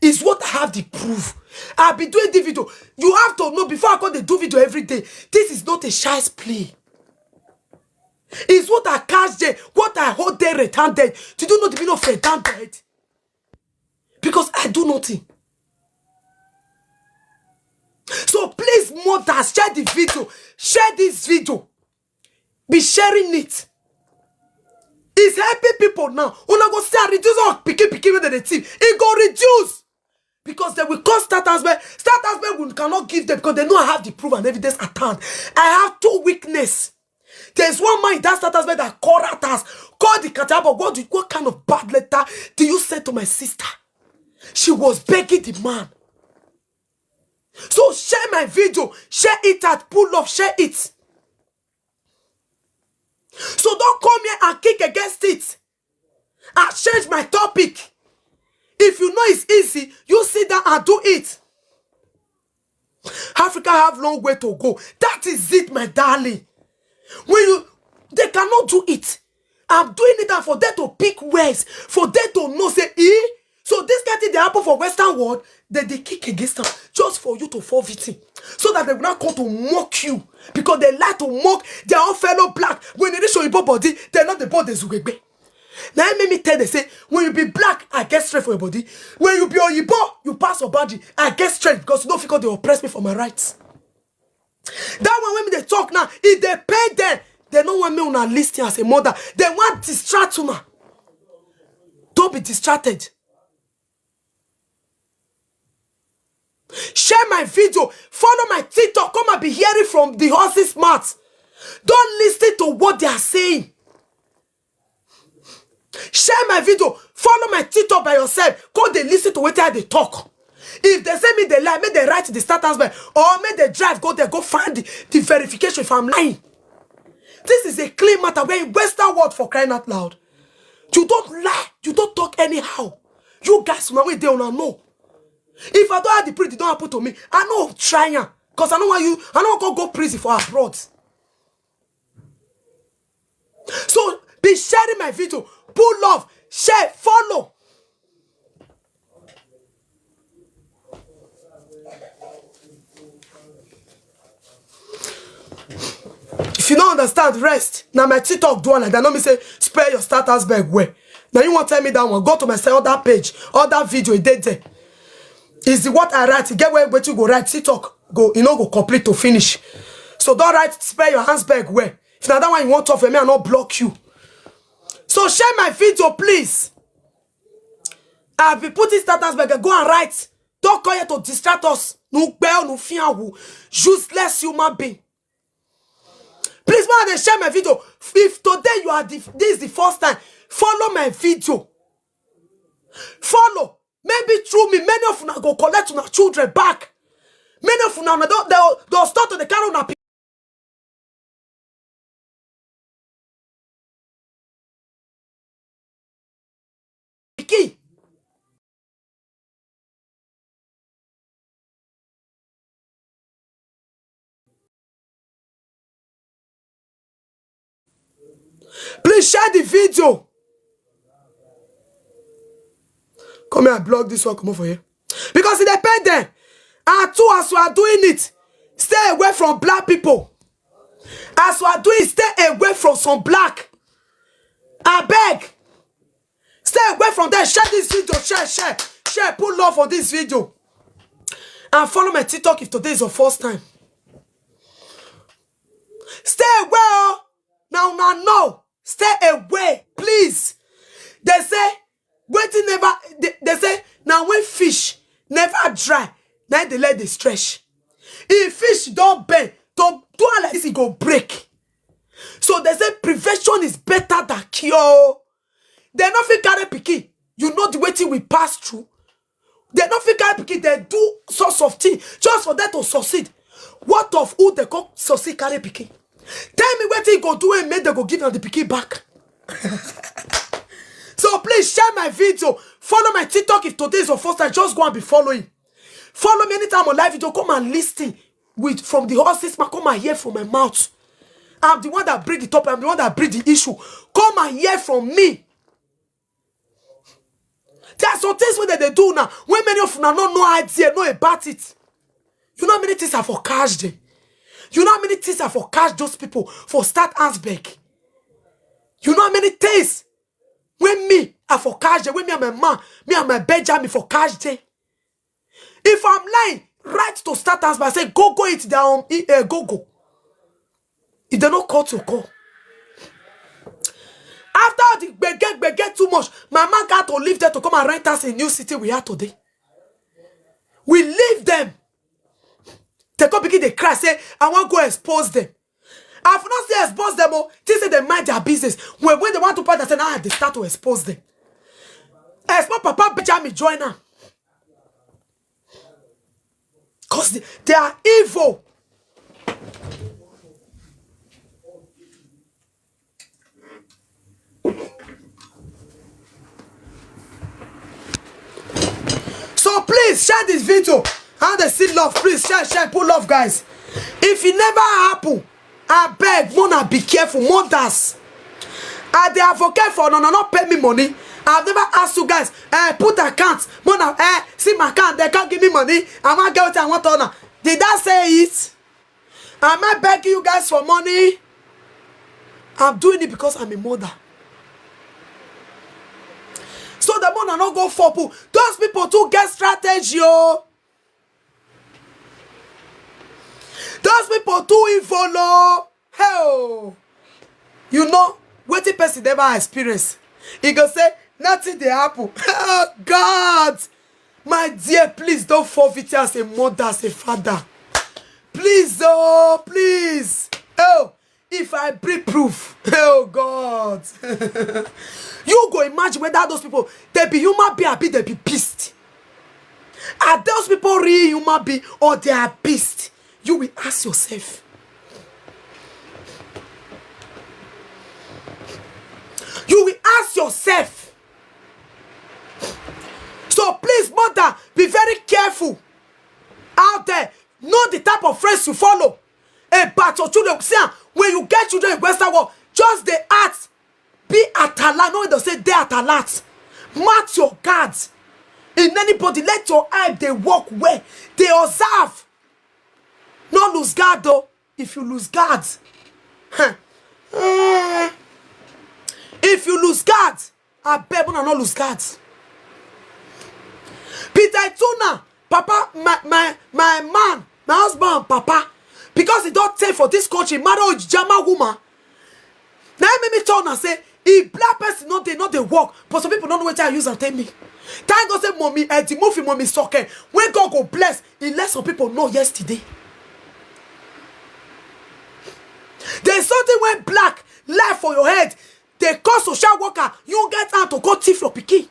Is what I have the proof. I've been doing the video. You have to know before I go to do video every day. This is not a child's play. It's what I catch there. What I hold there red-handed. You don't know the meaning of red-handed. Because I do nothing. So please, mothers, share the video. Share this video. Be sharing it. It's helping people now. Una go say reduce or picky with the team. It go reduce. Because they will call starters we cannot give them because they know I have the proof and evidence at hand. I have two weaknesses. There's one man in that starters that called at us. Call the Kataba. What kind of bad letter do you say to my sister? She was begging the man. So share my video. Share it at pull up. Share it. So don't come here and kick against it. I change my topic. If you know it's easy, you sit down and do it. Africa have long way to go. That is it, my darling. They cannot do it. I'm doing it and for them to pick words, for them to know, say, so So this kind of thing they happen for Western world, they kick against them just for you to fall victim. So that they will not come to mock you. Because they like to mock their own fellow black. When they show you body, they're not the body Zugbe. Now it made me tell they say, when you be black, I get strength for your body. When you be Oyibo, you pass your body, I get strength because you don't feel they oppress me for my rights. That one when they talk now, if they pay them, they don't want me on a listing as a mother. They want distract you now. Don't be distracted. Share my video. Follow my TikTok. Come and be hearing from the horse's mouth. Don't listen to what they are saying. Share my video. Follow my TikTok by yourself. Go they listen to what they talk. If they say me they lie, make they write the status by or make they drive, go there, go find the verification if I'm lying. This is a clean matter. We're in Western world for crying out loud. You don't lie. You don't talk anyhow. You guys know what they don't know. If I don't have the print, it don't happen to me. I know trying. Because I know why you, I don't go prison for abroad. So be sharing my video. Put love. Share. Follow. If you don't understand, rest. Now my TikTok do one like that. Let me say, spare your status bag where. Now you want to tell me that one. Go to my other page. Other video, it did there. Is the what I write. You get where you go write TikTok. Go, you know, go complete to finish. So don't write spare your hands bag where. If now that one you want to offer me, I'll not block you. So share my video, please. I'll be putting status bag. Go and write. Don't call you to distract us. No bell, no fear. Useless human being. Please, man, share my video. If today you are this is the first time, follow my video. Follow. Maybe through me, many of you go collect your children back. Many of you now they'll start to the carry on picky. Please share the video. Come here and block this one. Come over here. Because it depends then. And two, as you are doing it, stay away from black people. As you are doing it, stay away from some black. I beg. Stay away from them. Share this video. Share. Put love on this video. And follow my TikTok if today is your first time. Stay away. No. Stay away. Please. They say, waiting never, they say, now when fish never dry, now they let it stretch. If fish don't bend, to do like this, it go break. So they say prevention is better than cure. They not fit carry pikin. You know the waiting we pass through. They not fit carry pikin. They do sorts of things just for them to succeed. What of who they call succeed carry pikin? Tell me what they go do and make they go give them the pikin back. So please share my video. Follow my TikTok if today is your first time. Just go and be following. Follow me anytime on live video. Come and listen with from the horses. Come and hear from my mouth. I'm the one that bring the topic. I'm the one that bring the issue. Come and hear from me. There are some things where they do now. When many of you now don't know idea, know about it. You know how many things are for cash them. You know how many things are for cash those people for start Ansbeck. You know how many things when me are for cash them. When me and my man, me and my Benjamin for cash them. If I'm lying, right to start Ansbeck, say go eat down, go. If they don't call to call. After the get too much, my man got to leave there to come and rent us a new city we are today. We leave them. They come begin they cry, say, I want to go expose them. I've not say expose them, they say they mind their business. When they want to part, they say, now they start to expose them. Expose Papa Benjamin join them. Because they are evil. So please share this video. How they see love, please share, put love, guys. If it never happen, I beg, Mona, be careful, mothers. I the advocate for no, not pay me money. I've never asked you guys, put account. Mona, see my account, they can't give me money. I want to get what I want to. Did I say it? Am I begging you guys for money? I'm doing it because I'm a mother. So the mona not go for people. Those people too get strategy, yo. Those people too evil, hell. You know, what the person never experience. He go say, nothing they happen. Oh, God. My dear, please don't forfeit as a mother, as a father. Please, oh, please. Oh, if I bring proof. Oh, God. You go imagine whether those people, they be human being, they be pissed. Are those people real human being or they are pissed? You will ask yourself. You will ask yourself. So please, mother, be very careful out there. Know the type of friends you follow. But your children, when you get children in Western world, just the act. Be at alert. No, they say they at alert. Mark your guards. In anybody, let your eye, they walk where they observe. Not lose guard though. If you lose guards, if you lose guards, I bet you not lose guards. Peter Tuna, Papa, my man, my husband, Papa, because he don't take for this country, marry a Jama woman. Now make me turn and say, if black person not they work, but some people don't know what I use and tell me. Thank God say, mommy, the movie mommy soccer. When God go bless, he let some people know yesterday. There's something when black life for your head. They call social worker. You get out to go thief your pikin.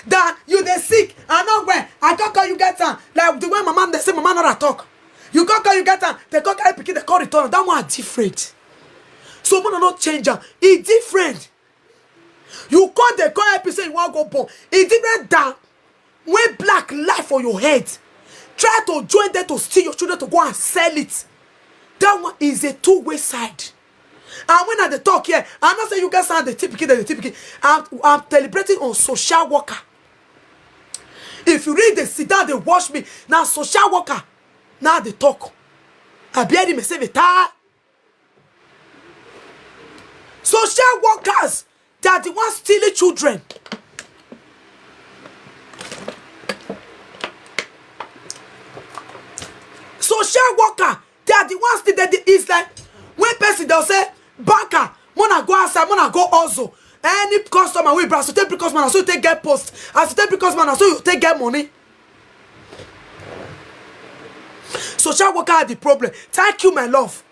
That you they sick. I know where. I can't call you get out. Like the way my mom they say my mom not talk. You can't call you get out. They call carry pikin. They call return. That one different. So man not change. It's different. You call the call episode you want to go born. It's different than when black life for your head. Try to join them to steal your children to go and sell it. That one is a two-way side. And when I the talk here, I'm not saying you guys are the typical. I'm deliberating on social worker. If you read the sit down, they watch me. Now social worker. Now they talk. I barely me say it. Social workers, they are the ones stealing children. Social worker, they are the ones that it's like when person they'll say, banker, wanna go outside, wanna go also. Any customer will bring, so take because man, so you take get post, as you take because man, so you take get money. Social worker are the problem. Thank you, my love.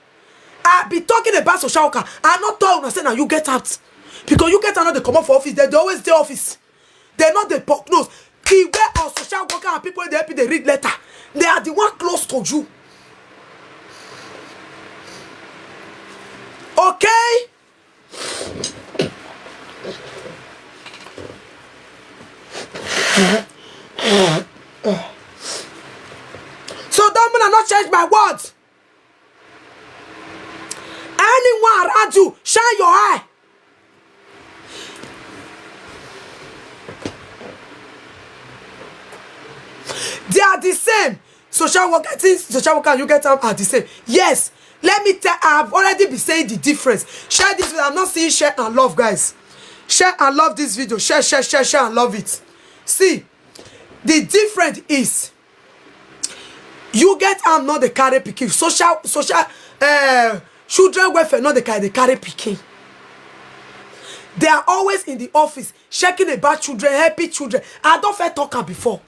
I be talking about social worker. I'm not talking say now you get out. Because you get out, they come up for office, they always the office. They're not the nose. Beware of social worker and people they help you, they read letter. They are the one close to you. Okay? So don't mean I not change my words. Anyone around you, shine your eye. They are the same. Social worker, you get them are the same. Yes. Let me tell, I've already been saying the difference. Share this video. I'm not saying share and love, guys. Share and love this video. Share and love it. See, the difference is you get not the carry pikin. Social children welfare not the carry pikin. They are always in the office checking about children, helping children. I don't feel talking before.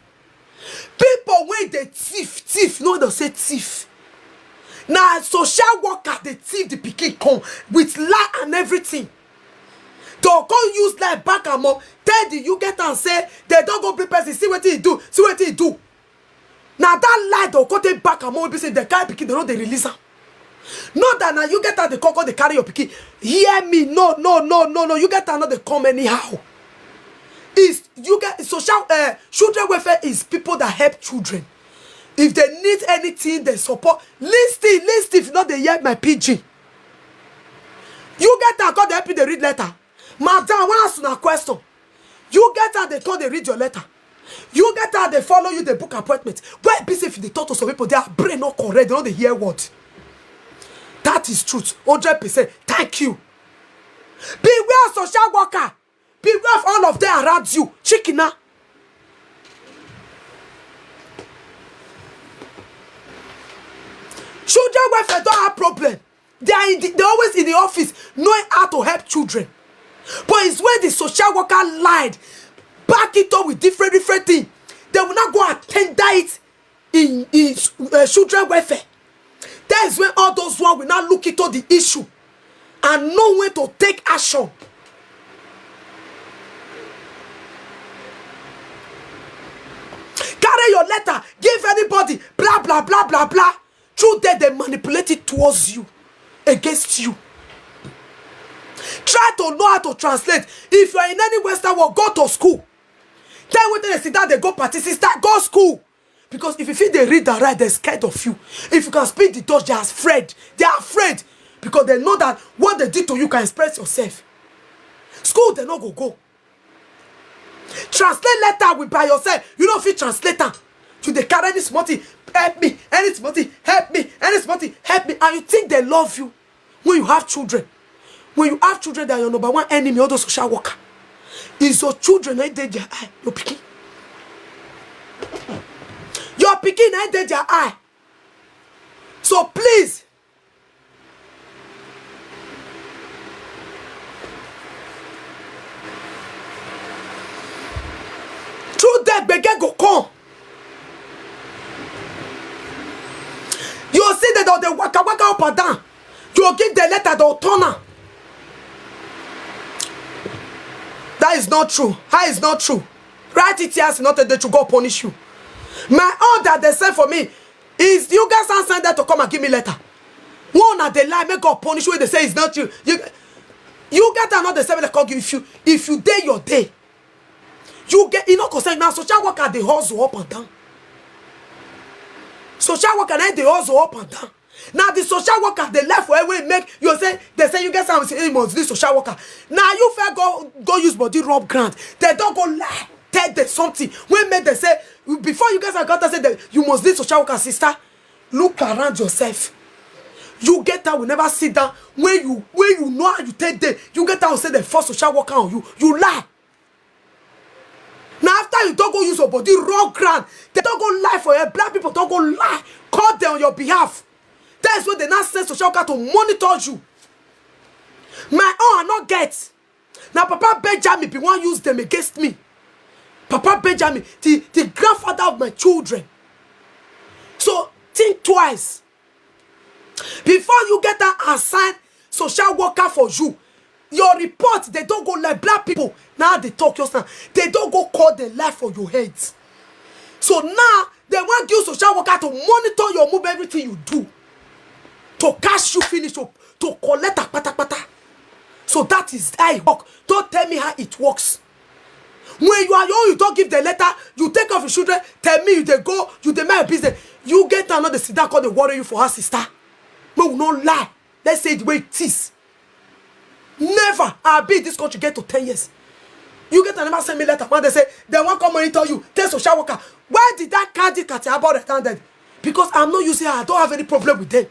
People when they thief, no, they say thief. Now, social worker, they thief the pikin come with lie and everything. They'll go use lie back and more. Tell the you get and say, they don't go prepare, see what he do, see what he do. Now, that lie, they'll go take back and more, say, they carry pikin, they know they release them. Not that now you get out the cocoa, they carry your pikin. Hear me, no. You get out, they come anyhow. Is you get social children welfare is people that help children. If they need anything, they support. List if not they hear my PG. You get that God help you they read letter. Madam, I want to ask you a question. You get out, they come, they read your letter. You get out, they follow you, they book appointment. Why be safe if they talk to some people, their brain not correct, they don't hear what. That is truth. 100%. Thank you. Beware social worker. Beware of all of them around you. Chikina. Children welfare don't have problem. They're always in the office knowing how to help children. But it's when the social worker lied, back it up with different things. They will not go and tender it in children welfare. That is when all those ones will not look into the issue and know when to take action. Carry your letter, give anybody, blah, blah, blah, blah, blah. Through that, they manipulate it towards you, against you. Try to know how to translate. If you are in any Western world, go to school. Then when they sit down, they go party, sister, go school. Because if you feel they read and write, they're scared of you. If you can speak the Dutch, they are afraid. They are afraid. Because they know that what they did to you can express yourself. School, they not go. Translate letter with by yourself. You don't feel translator. You they carry any smarty, help me, any smarty, help me, any smarty, help me. And you think they love you when you have children. When you have children, they are your number one enemy, all those social worker. Is your children that they their eye? Your picking. Your picking that they their eye. So please. Through that begin go come. You see that they waka up and down. You give the letter the turner. That is not true. How is not true? Write it here, not that they should go punish you. My order they sent for me is you guys send that to come and give me letter. One at the lie, make God punish you. They say it's not you. You get another 7 o'clock if you day your day. You get concern now. Social worker they hustle up and down. Social worker they hustle up and down. Now the social worker they left for away make you say they say you get some say must this social worker. Now you fair go use body rub grant. They don't go lie. Tell them something. When make they say before you guys are got to say that you must this social worker sister. Look around yourself. You get out, we never sit down. When you know how you take them, you get out and say the first social worker on you. You lie. Now after you don't go use your body raw grant, they don't go lie for you. Black people don't go lie. Call them on your behalf. That is what they now send social worker to monitor you. My own I not get. Now Papa Benjamin be one use them against me. Papa Benjamin, the grandfather of my children. So think twice. Before you get that assigned social worker for you, your report, they don't go like black people. Now they talk your son. They don't go call the life for your heads. So now they want you social worker to monitor your move, everything you do. To cash you finish up, to collect a pata. So that is how it works. Don't tell me how it works. When you are young, you don't give the letter, you take off your children, tell me you they go, you they make business. You get another sit down call they worry you for her sister. No, we no lie. Let's say the way it is. Never. I'll be in this country get to 10 years. You get another send me letter when they say they won't come monitor you. Tell social worker. Why did that Kadi Katia about retarded? Because I'm not using her. I don't have any problem with them.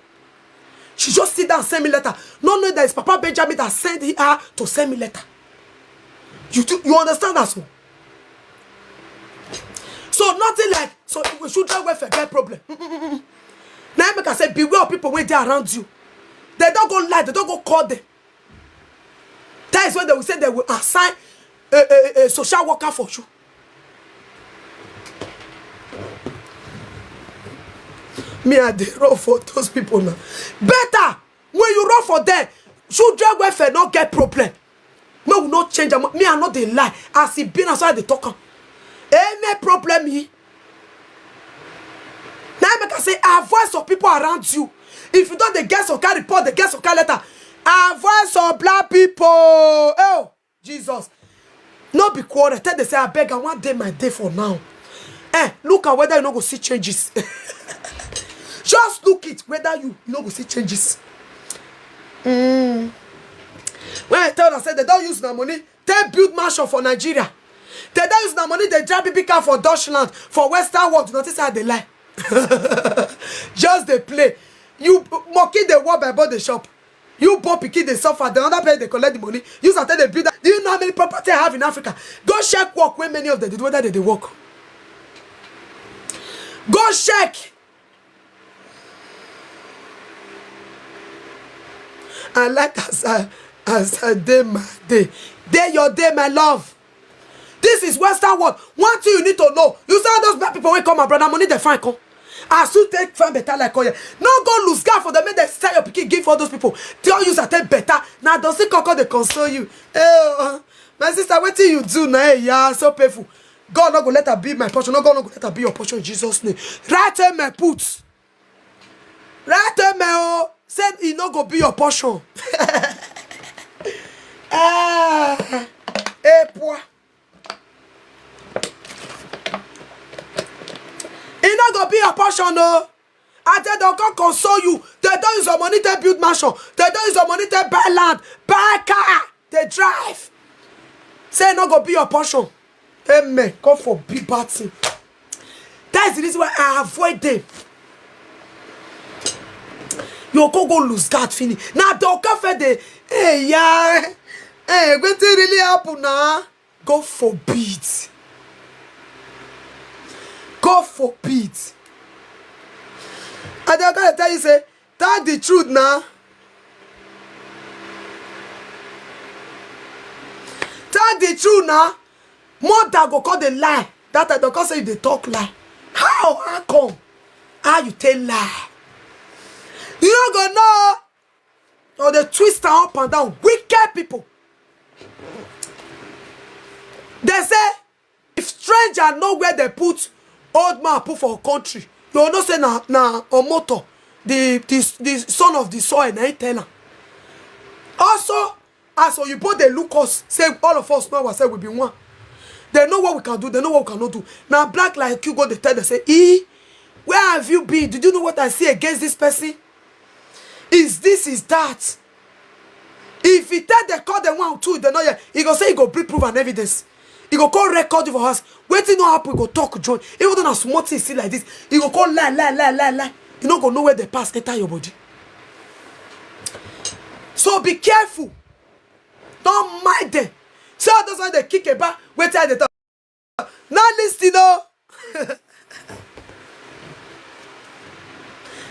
She just sit down and send me letter. Not knowing that it's Papa Benjamin that sent her to send me letter. You understand that so? So nothing like so we should try welfare get problem. Now I make I say beware of people when they are around you. They don't go lie, they don't go call them. That is when they will say they will assign a social worker for you. Me I dey run for those people now. Better when you run for them, children welfare not get problem. Me will not change them. Me I not dey lie. As it been as I dey talk. Any problem here. Now I can say avoid some people around you. If you don't the guest or can report the guest or can letter. Avoid some black people. Oh Jesus. Not be quarrel. Tell they say I beg I want day my day for now. Look at whether you not go see changes. Just look it whether you not go see changes. When I tell them say they don't use my money, they build mansion for Nigeria. They don't use the money, they drive people car for Deutschland, for Western world. Notice how they lie. Just they play. You monkey the work by the shop. You poor pikin they suffer. The other place they collect the money. You start the build. Do you know how many property I have in Africa? Go check work when many of them did whether they work. Go check. I like as I day my day. Day your day, my love. This is Western world. One thing you need to know. You see all those black people will come, my brother, money they find come. As you take fine better like oh yeah. No go lose God for the men that sell your pikin give for those people. Tell you that take better. Now does it they console you? My sister, what do you do now? Yeah, so painful. God not go let her be my portion. No God not go let her be your portion in Jesus' name. Right me put. Right me oh. Said he not go be your portion. Poor. He not go be your portion no. And they don't come console you. They don't use your money to build mansion. They don't use your money to buy land, buy car. They drive. Say not go be your portion. Amen. Come for big bad thing. That's the reason why I avoid them. You go lose God finish. Now don't come for the hey yeah. Hey, what really happen now? God forbid. God forbid. And they're gonna tell you say, that's the truth now. Tell the truth now. Mother go call the lie. That I don't say they talk lie. How come? How you tell lie? You don't go know. Or they twist up and down. Wicked people. They say, if stranger know where they put old man put for a country, you will not say na Omoto, the son of the soil, na tell. Also, as you both they look us, say all of us know ourselves we be one. They know what we can do, they know what we cannot do. Now black like you go they tell they say, where have you been? Did you know what I see against this person? Is this, is that? If he tell they call them 1 or 2, they know yeah, he go say he go bring proof and evidence. He go call record you for us. Waiting no happen, he go talk join. Even though na small thing see like this, he go call lie. You no go know where the pass enter your body. So be careful. Don't mind them. See how those when they kick a bar, wait till they talk. Not listen, no.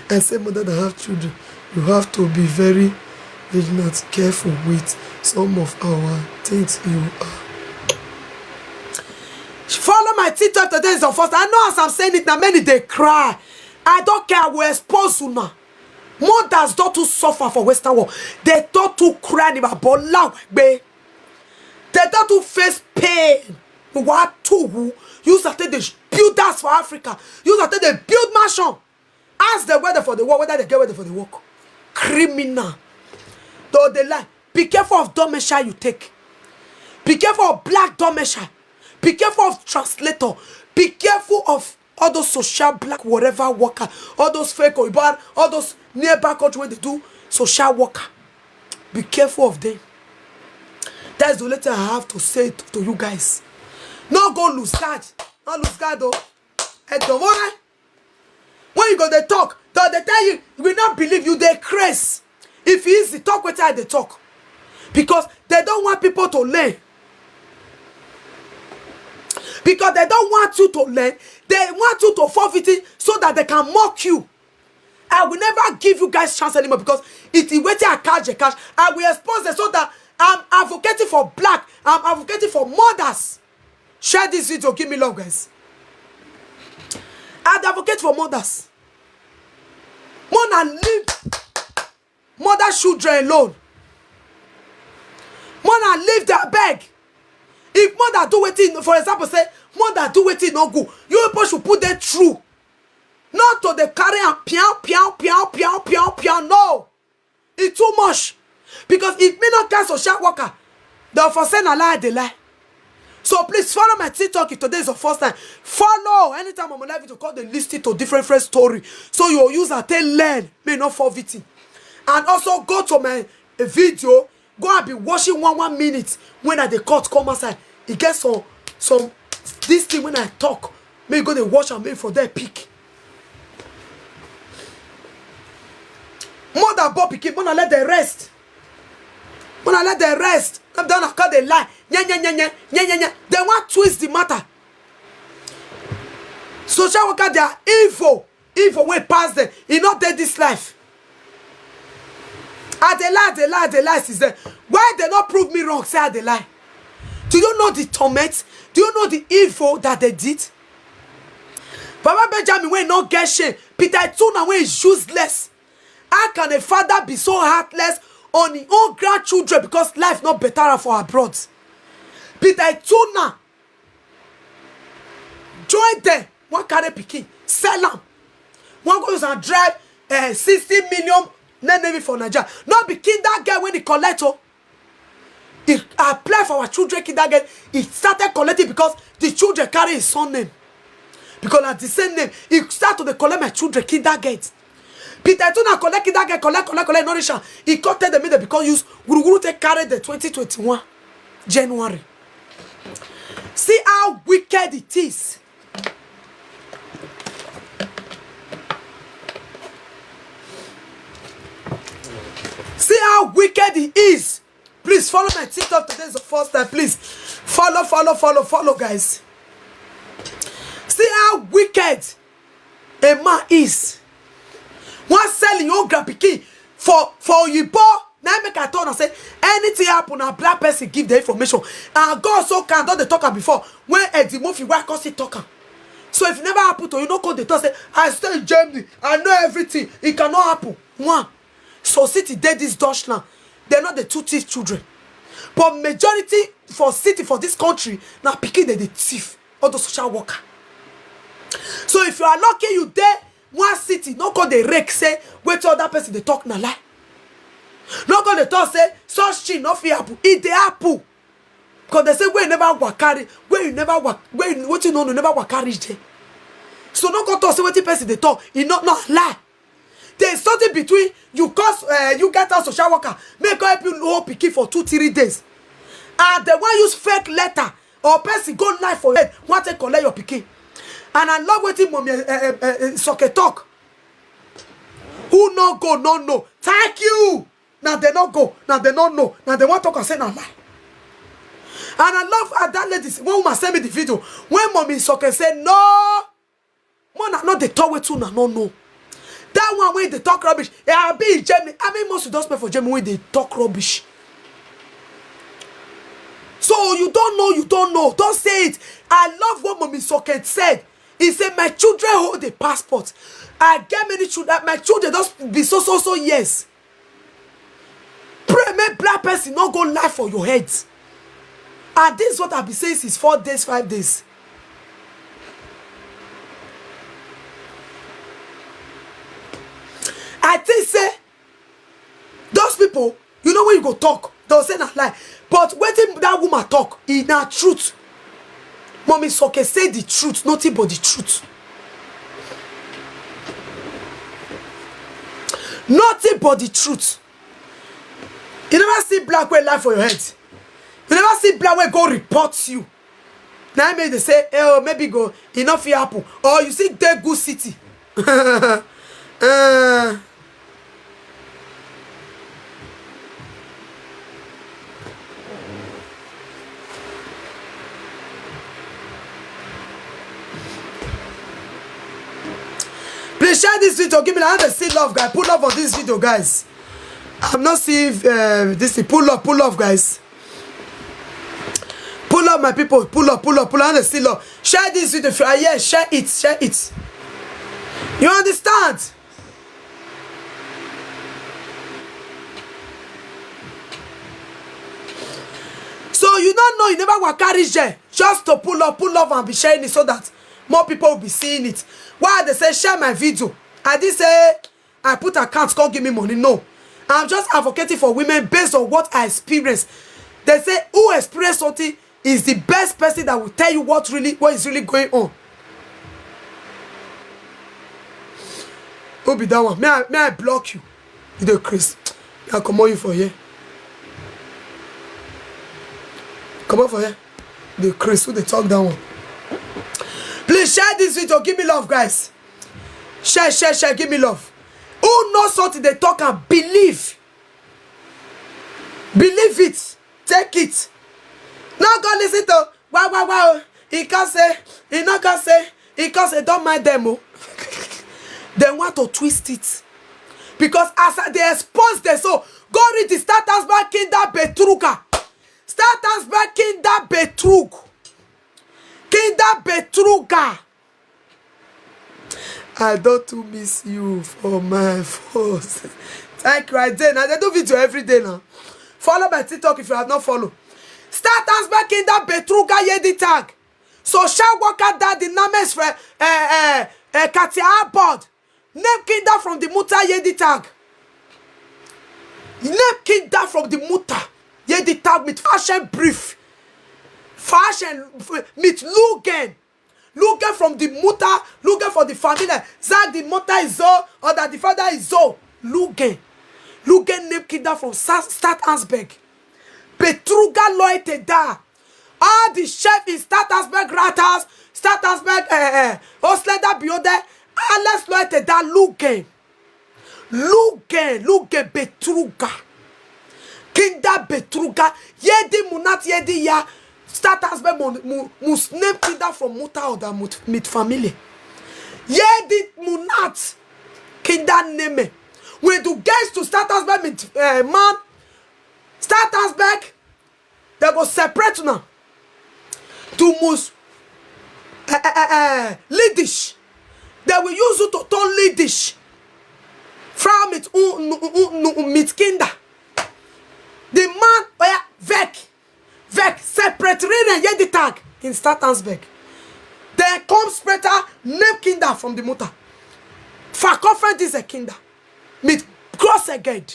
I say, mother that have children, you have to be very vigilant, careful with some of our things you are. Follow my TikTok today is the first. I know as I'm saying it now, many they cry. I don't care, I will expose you now. Mothers don't to suffer for Western world. They don't to cry about bola. They don't to face pain. What to? You start the builders for Africa. You start the build mansion. Ask the weather for the work, whether they get weather for the work. Criminal. Though they lie. Be careful of dumb measure you take. Be careful of black dumb measure. Be careful of translator. Be careful of all those social black whatever worker. All those fake or bad. All those nearby country where they do social worker. Be careful of them. That's the letter I have to say to you guys. No go lose God. Not lose God though. Hey, don't worry. When you go they talk, they tell you, you will not believe you, they craze. If it is the talk with they talk. Because they don't want people to learn. Because they don't want you to learn. They want you to forfeit it so that they can mock you. I will never give you guys chance anymore because it is waiting I catch the cash. I will expose it so that I'm advocating for black. I'm advocating for mothers. Share this video, give me love, guys. I advocate for mothers. Mother leave mother children alone. Mother leave their beg. If mother do wetin, for example, say mother do wetin no good, you people should put them through. Not to the carry and pian. No, it's too much. Because if me not get social worker, they'll for say a lie, they lie. So please follow my TikTok if today is the first time. Follow anytime I'm live to call the list to different story. So you'll use a tell learn, may not for victim. And also go to my video, go and be watching one minute when at the court come outside. It gets some So this thing when I talk, may go to watch and make for their pick. Mother Bob pick, wanna let them rest. Wanna let them rest. Come down and call the lie. They want to twist the matter. Social worker, they are evil. Evil way past them. He not dead this life. They lie, sister. Why they not prove me wrong? Say they lie. Do you know the torment? Do you know the evil that they did? Baba Benjamin will not get shame. Peter Tuna is useless. How can a father be so heartless on his own grandchildren because life not better for abroad? Peter Tuna join them. One carry pikin, sell them. One goes and drive 60 million Navy for Nigeria. Not be that guy when he collect. He apply for our children kindergarten. He started collecting because the children carry his son name. Because at the same name, he started to collect my children kindergarten. Peter Tuna collect kindergarten, collect nourishment. He cut the middle because use Guru take carry the 2021 January. See how wicked it is. See how wicked he is. Please follow my TikTok. Today is the first time. Please follow, guys. See how wicked a man is. One selling your graphic for you, boy. Now make a turn and say anything happen, a black person give the information. And God so can don't they talk before when Eddie Murphy why cause he talking. So if it never happen to you, no call the talk say I stay in Germany, I know everything. It cannot happen. One. So city dead this Deutschland. They're not the two thief children. But majority for city for this country, now picking the thief or the social worker. So if you are lucky you there, one city, not call the rake say, wait till other person they talk na lie. Not call the talk say, such thing not fi happen. It they happen. Because they say where you never work carry, where you never work, where you, what you know, you never work carry there. So not call talk say what the person they talk, it not lie. There's something between you cause you get a social worker, make help you know picky for 2-3 days. And the one use fake letter or person go live for your head, want to collect your picky. And I love waiting mommy socket talk. Who no go, no no. Thank you. Now they not go. Now they not know. Now they want to talk and say no lie. And I love that lady. One woman send me the video. When mommy socket said no. Man, I not the talk with you, no. That one when they talk rubbish, I'll be in Germany. I mean, most of those people for Germany when they talk rubbish. So you don't know. Don't say it. I love what Mommy Socket said. He said, my children hold a passport. I get many children. My children don't be so yes. Pray, make black person not go lie for your head. And this is what I've been saying since 4 days, 5 days. I think say those people, you know when you go talk, they'll say not lie. But when that woman talk, it's not truth. Mommy Soke say the truth, nothing but the truth. Nothing but the truth. You never see black way lie for your head. You never see black way go report you. Now maybe they say, oh, maybe go enough happen. Or you see the good city. Please share this video. Give me another see love, guys. Pull up on this video, guys. I'm not seeing this. Pull up, guys. Pull up, my people. Pull up. Another see love. Share this video if you are here. Share it. You understand? So you don't know. You never work carry there. Just to pull up and be sharing it so that more people will be seeing it. Why they say share my video? I did say I put accounts, can't give me money. No. I'm just advocating for women based on what I experienced. They say who experienced something is the best person that will tell you what is really going on. Who be that one? May I block you? You the Chris. I'll come on you for here. Come on for here. The Chris who they talk that one. Please share this video. Give me love, guys. Share, give me love. Who knows what they talk and believe? Believe it. Take it. Now go listen to wow. He can't say, he not can say, he can't say, don't mind them. Oh. They want to twist it. Because as they expose them, so go read the status back in that Betruga. Status back in that Betrug. Kinder Betruga. I don't to miss you for my force. Thank you. I did. Now they do video every day now. Follow my TikTok if you have not followed. Status back in that Betruga yedi tag. So shall work at that the names for Katia board. Name kinder from the muta yedi tag. Name kinder from the muta yedi tag with fashion brief. Fashion with Lugen. Lugen from the muta. Lugen for the family. Zag the mother is so or that the father is so. Lugen. Lugen name kinder from Start Ansberg. Betruga loite da. All the chef in Start Ansberg Ratas. Start Ansberg Osleda Biode. Alles loite da Lugen. Lugen Betruga. Kinder Betruga. Yedi munat yedi ya. Start Ansberg mus name kinder from muta or da mit family. Yedi munat. Kinder name. When you get to Start Ansberg with man, Start Ansberg, they go separate now. To mus Liddish. They will use you to turn Liddish. From it mit kinder. The man vek separate reden yedi tag in Start Ansberg. Then comes spreader name kinder from the mutter. For conference is a kinder. Mit cross again.